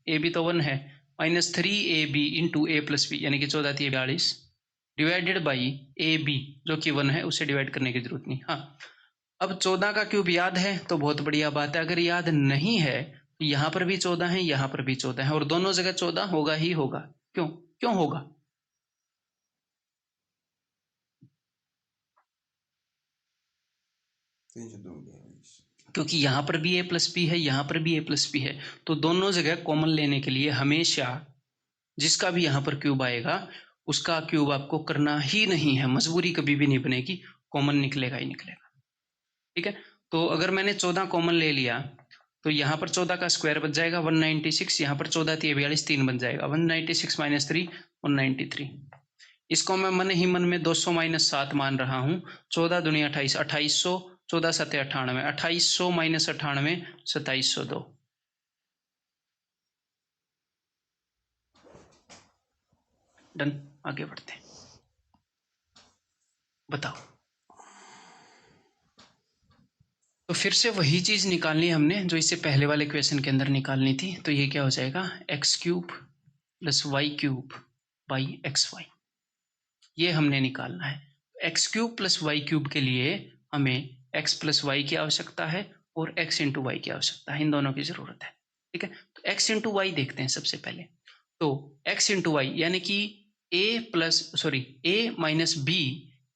A B तो 1 है, minus 3ab into A plus B यानी कि 14 थी 42 डिवाइडेड बाई ए बी जो कि 1 है, उसे डिवाइड करने की जरूरत नहीं। हाँ, अब 14 का क्यूब याद है तो बहुत बढ़िया बात है, अगर याद नहीं है तो यहाँ पर भी 14 है, यहाँ पर भी 14 है, और दोनों जगह 14 होगा ही होगा। क्यों क्यों होगा, क्योंकि यहाँ पर भी ए प्लस बी है, यहाँ पर भी ए प्लस बी है, तो दोनों जगह कॉमन लेने के लिए हमेशा जिसका भी यहाँ पर क्यूब आएगा उसका क्यूब आपको करना ही नहीं है, मजबूरी कभी भी नहीं बनेगी, कॉमन निकलेगा ही निकलेगा, ठीक है। तो अगर मैंने 14 कॉमन ले लिया तो यहाँ पर 14 का स्क्वायर बच जाएगा 196, यहाँ पर 14 थी 42 3 बन जाएगा 196 माइनस 3 193। इसको मैं मन ही मन में 200 माइनस 7 मान रहा हूँ, 14 दूनी 28, 2800, 14 सत्ते 98, 2800 माइनस 98 2702। डन, आगे बढ़ते हैं, बताओ। तो फिर से वही चीज निकालनी हमने जो इससे पहले वाले क्वेश्चन के अंदर निकालनी थी। तो ये क्या हो जाएगा, X cube plus Y cube by X Y, ये हमने निकालना है। X cube plus Y cube के लिए हमें एक्स प्लस वाई की आवश्यकता है और एक्स इंटू वाई की आवश्यकता है, इन दोनों की जरूरत है, ठीक है। तो एक्स इंटू वाई देखते हैं सबसे पहले। तो एक्स इंटू वाई यानी कि A minus B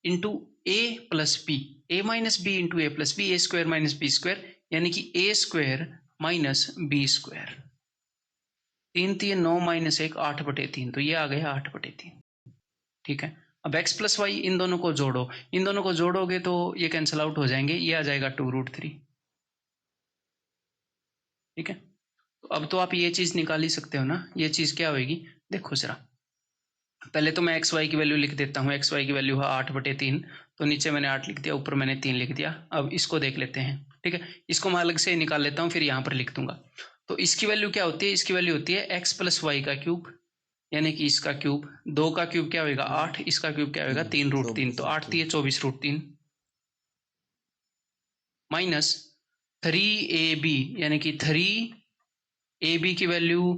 into A plus B, A minus B into A plus B, A square minus B square यानी कि A square minus B square. 3 3 9 minus 1 8/3, तो ये आ गया 8/3, ठीक है। अब x प्लस वाई इन दोनों को जोड़ो, इन दोनों को जोड़ोगे तो ये कैंसिल आउट हो जाएंगे, ये आ जाएगा 2√3, ठीक है। तो अब तो आप ये चीज निकाल ही सकते हो ना, ये चीज क्या होगी, देखो जरा, पहले तो मैं एक्स वाई की वैल्यू लिख देता हूँ। एक्स वाई की वैल्यू है 8/3, तो नीचे मैंने 8 लिख दिया, ऊपर मैंने 3 लिख दिया। अब इसको देख लेते हैं, ठीक है। इसको मैं अलग से निकाल लेता हूँ, फिर यहाँ पर लिख दूंगा। तो इसकी वैल्यू क्या होती है, इसकी वैल्यू होती है एक्स प्लस वाई का क्यूब यानी कि इसका क्यूब, 2 का क्यूब क्या होगा 8, इसका क्यूब क्या होगा 3√3, तो 8 दिए 24√3 माइनस 3ab यानी कि 3ab की वैल्यू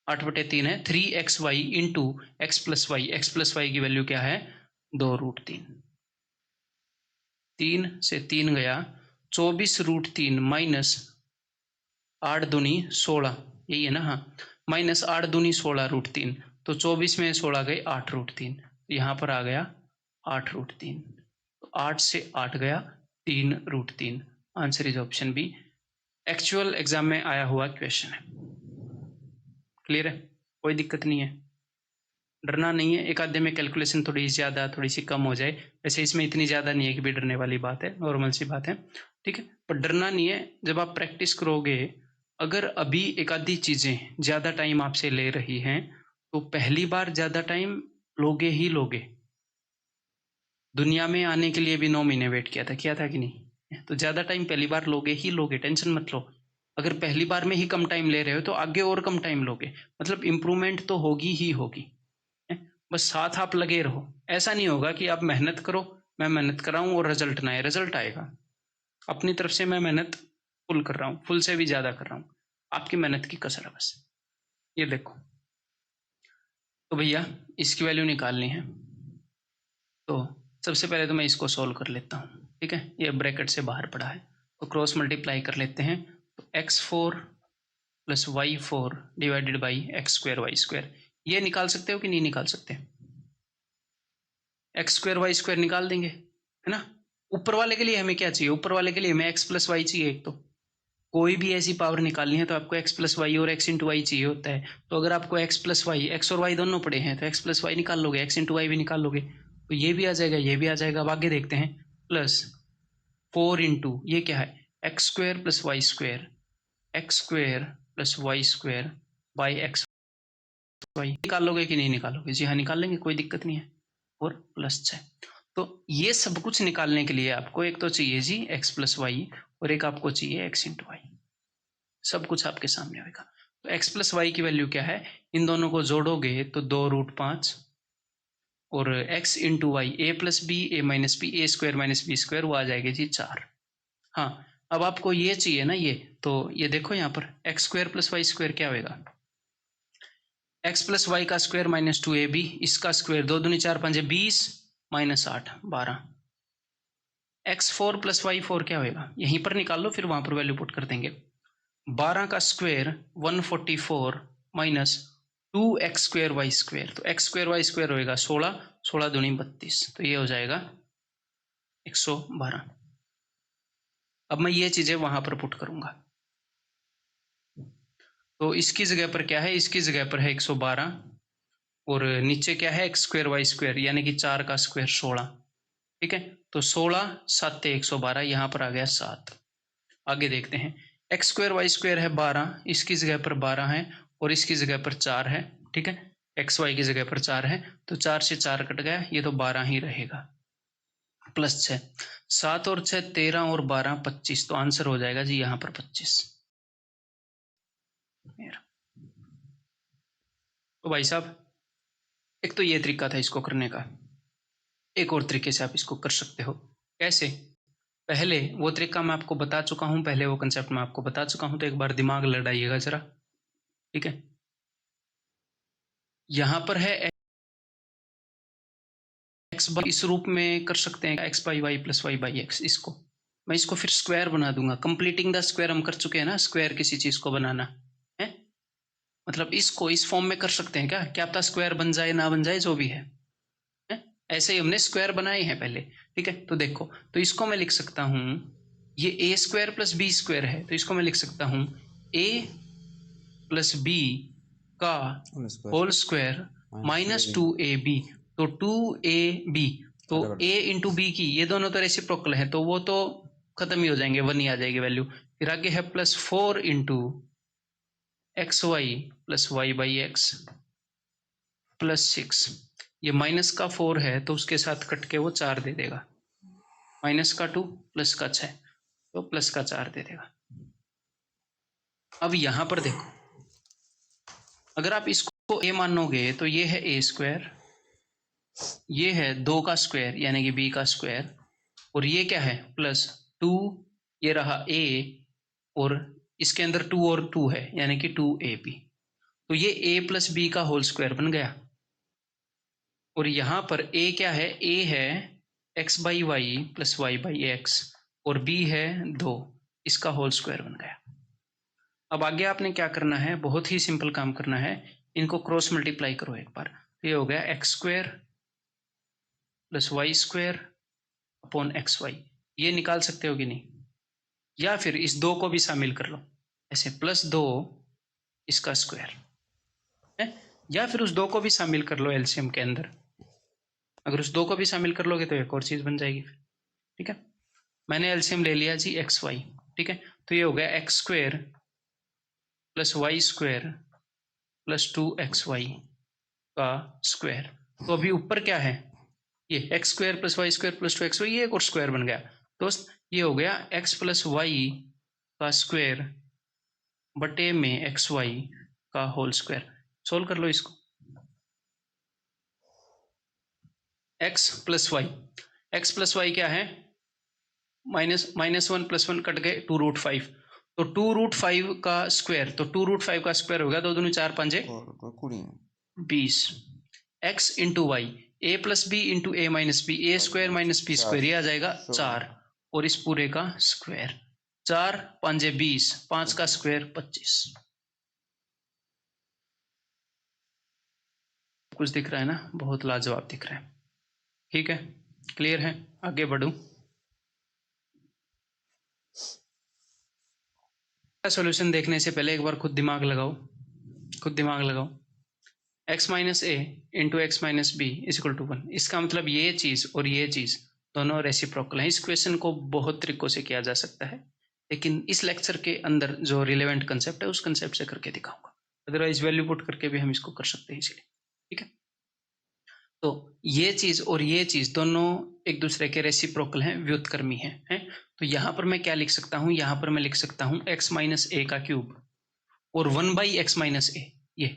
8/3 है, 3xy into X plus Y की वैल्यू क्या है 2√3, 3 से 3 गया 24√3 माइनस 8 दूनी 16, यही है ना, हाँ, माइनस 8 दूनी 16√3, तो 24 में 16 गए 8√3, यहाँ पर आ गया 8√3, तो 8 से 8 गया 3√3, answer is option B actual exam में आया हुआ क्वेश्चन है। क्लियर है, कोई दिक्कत नहीं है, डरना नहीं है। एक आधे में कैलकुलेशन थोड़ी ज़्यादा थोड़ी सी कम हो जाए, वैसे इसमें इतनी ज़्यादा नहीं है कि भी डरने वाली बात है, नॉर्मल सी बात है, ठीक है। पर डरना नहीं है, जब आप प्रैक्टिस करोगे, अगर अभी एक आधी चीज़ें ज़्यादा टाइम आपसे ले रही हैं तो पहली बार ज़्यादा टाइम लोगे ही लोगे। दुनिया में आने के लिए भी 9 महीने वेट किया था कि नहीं? तो ज़्यादा टाइम पहली बार लोगे ही लोगे, टेंशन मत लो। अगर पहली बार में ही कम टाइम ले रहे हो तो आगे और कम टाइम लोगे, मतलब इम्प्रूवमेंट तो होगी ही होगी। बस साथ आप लगे रहो। ऐसा नहीं होगा कि आप मेहनत करो, मैं मेहनत कर रहा हूँ और रिजल्ट ना आए, रिजल्ट आएगा। अपनी तरफ से मैं मेहनत फुल कर रहा हूँ, फुल से भी ज़्यादा कर रहा हूँ, आपकी मेहनत की कसर है बस। ये देखो, तो भैया इसकी वैल्यू निकालनी है, तो सबसे पहले तो मैं इसको सोल्व कर लेता हूँ, ठीक है। ये ब्रैकेट से बाहर पड़ा है, तो क्रॉस मल्टीप्लाई कर लेते हैं। तो x4 plus y4 divided by X square Y square, ये निकाल सकते हो कि नहीं निकाल सकते? एक्स स्क्वायर वाई स्क्वायर निकाल देंगे, है ना। ऊपर वाले के लिए हमें क्या चाहिए? ऊपर वाले के लिए हमें एक्स प्लस वाई चाहिए। एक तो कोई भी ऐसी पावर निकालनी है तो आपको एक्स प्लस वाई और एक्स इंटू वाई चाहिए होता है। तो अगर आपको एक्स प्लस वाई, एक्स और वाई दोनों पड़े हैं, तो एक्स प्लस वाई निकाल लोगे, एक्स इंटू वाई भी निकाल लोगे, तो ये भी आ जाएगा, ये भी आ जाएगा। अब आगे देखते हैं, प्लस 4 इंटू ये क्या है, X square plus Y square, X square plus Y square by X Y. निकाल लोगे कि नहीं निकालोगे? जी हाँ निकाल लेंगे, कोई दिक्कत नहीं है। और प्लस 6। तो ये सब कुछ निकालने के लिए आपको एक तो चाहिए जी एक्स प्लस वाई, और एक आपको चाहिए एक्स इंटू वाई। सब कुछ आपके सामने होगा। तो एक्स प्लस वाई की वैल्यू क्या है, इन दोनों को जोड़ोगे तो 2√5, और x into Y A plus B A minus B A square minus B square, वो आ जाएगी जी 4। हाँ, अब आपको ये चाहिए ना ये, तो ये देखो यहाँ पर X square plus Y square क्या होगा, एक्स प्लस वाई का स्क्वायर माइनस 2ab, इसका स्क्वायर 2 दूनी 4 5 20 माइनस 8 12। x4 प्लस y4 क्या होगा, यहीं पर निकाल लो, फिर वहां पर वैल्यू पुट कर देंगे। 12 का square 144 minus 2x square Y square, तो एक्स स्क्वायर वाई स्क्वायर होगा 16, 16 दूनी 32, तो ये हो जाएगा 112। अब मैं ये चीजें वहां पर पुट करूंगा, तो इसकी जगह पर क्या है, इसकी जगह पर है 112, और नीचे क्या है एक्स स्क्वायर वाई स्क्वायर, यानी कि 4 का स्क्वायर 16, ठीक है। तो 16 7 112, यहाँ पर आ गया 7। आगे देखते हैं, एक्स स्क्वायर वाई स्क्वायर है 12, इसकी जगह पर 12 है, और इसकी जगह पर 4 है, ठीक है। एक्स वाई की जगह पर 4 है, तो 4 से 4 कट गया, ये तो 12 ही रहेगा, प्लस 6, 7 और 6 13 और 12 25, तो आंसर हो जाएगा जी यहाँ पर 25। तो भाई साहब, एक तो ये तरीका था इसको करने का, एक और तरीके से आप इसको कर सकते हो। कैसे? पहले वो तरीका मैं आपको बता चुका हूं, पहले वो कंसेप्ट मैं आपको बता चुका हूं, तो एक बार दिमाग लड़ाइएगा जरा, ठीक है। यहां पर है एक्स, इस रूप में कर सकते हैं, X by Y plus Y by X, इसको मैं इसको फिर स्क्वायर बना दूंगा। कंप्लीटिंग द स्क्वायर हम कर चुके हैं ना, स्क्वायर किसी चीज को बनाना है, मतलब इसको इस फॉर्म में कर सकते हैं। क्या पता स्क्वायर बन जाए ना बन जाए, जो भी है, ऐसे ही हमने स्क्वायर बनाए हैं पहले, ठीक है। तो देखो, तो इसको मैं लिख सकता हूं, ये ए स्क्वायर प्लस बी स्क्वायर है, तो इसको मैं लिख सकता हूं ए प्लस बी का होल स्क्वायर माइनस 2ab, तो 2ab, तो a इंटू बी की, ये दोनों तो रेसिप्रोकल है, तो वो तो खत्म ही हो जाएंगे, 1 ही आ जाएगी वैल्यू। फिर आगे है plus 4 into X Y plus Y by X plus 6, ये माइनस का 4 है तो उसके साथ कट के वो 4 दे देगा, माइनस का 2 प्लस का 6, तो प्लस का 4 दे देगा। अब यहां पर देखो, अगर आप इसको a मानोगे तो ये है a स्क्वायर, ये है 2 का स्क्वायर यानी कि b का स्क्वायर, और ये क्या है प्लस 2, ये रहा a, और इसके अंदर 2 और 2 है यानी कि 2ab, तो ये a प्लस बी का होल स्क्वायर बन गया। और यहां पर a क्या है, a है x by Y plus Y by X, और b है 2, इसका होल स्क्वायर बन गया। अब आगे आपने क्या करना है, बहुत ही सिंपल काम करना है, इनको क्रॉस मल्टीप्लाई करो एक बार, तो ये हो गया X square plus Y square upon X Y, ये निकाल सकते हो कि नहीं? या फिर इस 2 को भी शामिल कर लो, ऐसे +2 इसका स्क्वायर है, या फिर उस 2 को भी शामिल कर लो एलसीएम के अंदर। अगर उस 2 को भी शामिल कर लोगे तो एक और चीज बन जाएगी फिर, ठीक है। मैंने एलसीएम ले लिया जी XY, ठीक है, तो ये हो गया x² + y² + 2xy का स्क्वायर। तो अभी ऊपर क्या है, ये x² + y² + 2xy, ये एक और स्क्वायर बन गया दोस्त। ये हो गया x + y का स्क्वायर बटे में xy का होल स्क्वायर। सोल्व कर लो इसको। x + y क्या है, -1 + 1 कट गए, 2√5, तो 2√5 का स्क्वायर, तो 2√5 का स्क्वायर हो गया 2 दूनी 4 5 20, x × y, a + b × a - b, a² - b² ये आ जाएगा 4, और इस पूरे का स्क्वायर, 4 5 20, 5 का स्क्वायर 25। कुछ दिख रहा है ना, बहुत लाजवाब दिख रहा है, ठीक है, क्लियर है। आगे बढ़ूं, सॉल्यूशन देखने से पहले एक बार खुद दिमाग लगाओ, x - a × x - b = 1। इसका मतलब ये चीज और ये चीज दोनों रेसिप्रोकल हैं। इस क्वेश्चन को बहुत तरीकों से किया जा सकता है, लेकिन इस लेक्चर के अंदर जो रिलेवेंट कंसेप्ट है उस कंसेप्ट से करके दिखाऊंगा, अदरवाइज वैल्यू पुट करके भी हम इसको कर सकते हैं इसलिए, ठीक है। तो ये चीज और ये चीज दोनों एक दूसरे के रेसिप्रोकल हैं, व्युत्क्रमी हैं। तो यहां पर मैं क्या लिख सकता हूं, यहां पर मैं लिख सकता हूं x - a का क्यूब और 1/x - a, ये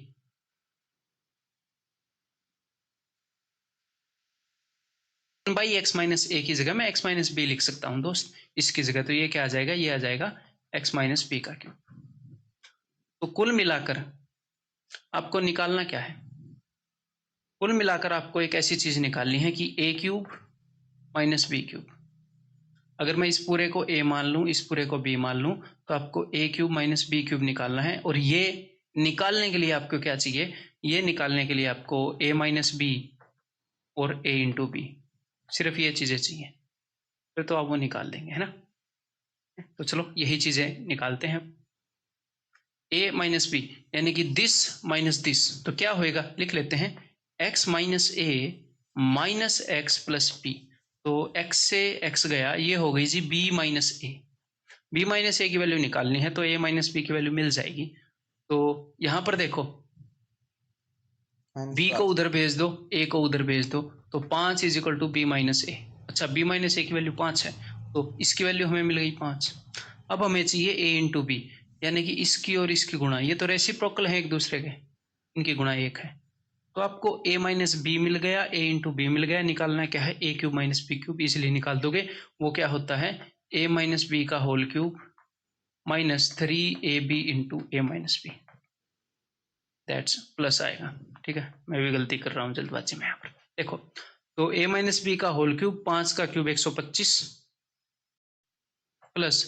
x - a की जगह मैं x - b लिख सकता हूं दोस्त, इसकी जगह। तो ये क्या आ जाएगा, ये आ जाएगा x - b का क्यूब। तो कुल मिलाकर आपको निकालना क्या है, कुल मिलाकर आपको एक ऐसी चीज निकालनी है कि a³ - b³। अगर मैं इस पूरे को a मान लूं, इस पूरे को b मान लूं, तो आपको a³ - b³ निकालना है। और ये निकालने के लिए आपको क्या चाहिए, ये निकालने के लिए आपको a - b और a × b, सिर्फ ये चीजें चाहिए, फिर तो आप वो निकाल देंगे, है ना। तो चलो यही चीजें निकालते हैं। a - b यानी कि दिस माइनस दिस, तो क्या होएगा, लिख लेते हैं x - a minus x + b। तो x से x गया, ये हो गई जी b - a। b - a की वैल्यू निकालनी है, तो a - b की वैल्यू मिल जाएगी। तो यहां पर देखो, b को उधर भेज दो, a को उधर भेज दो, तो 5 = b - a। अच्छा, b - a की वैल्यू 5 है, तो इसकी वैल्यू हमें मिल गई 5। अब हमें चाहिए a × b, यानी कि इसकी और इसकी गुणा, ये तो रेसिप्रोकल है एक दूसरे के, इनकी गुणा 1 है। तो आपको a - b मिल गया, a × b मिल गया, निकालना क्या है a³ - b³, इसलिए निकाल दोगे। वो क्या होता है, a - b का whole cube -3ab × a - b, that's plus आएगा, ठीक है। मैं भी गलती कर रहा हूँ जल्दबाजी में यहाँ पर, देखो। तो a - b का होल क्यूब, 5 का क्यूब 125 प्लस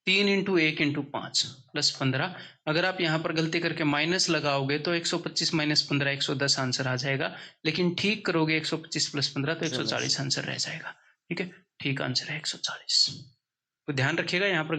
3 × 1 × 5 प्लस 15। अगर आप यहाँ पर गलती करके माइनस लगाओगे तो 125 - 15 110 आंसर आ जाएगा, लेकिन ठीक करोगे 125 + 15 तो 140 आंसर रह जाएगा, ठीक है। ठीक आंसर है 140। तो ध्यान रखिएगा यहाँ पर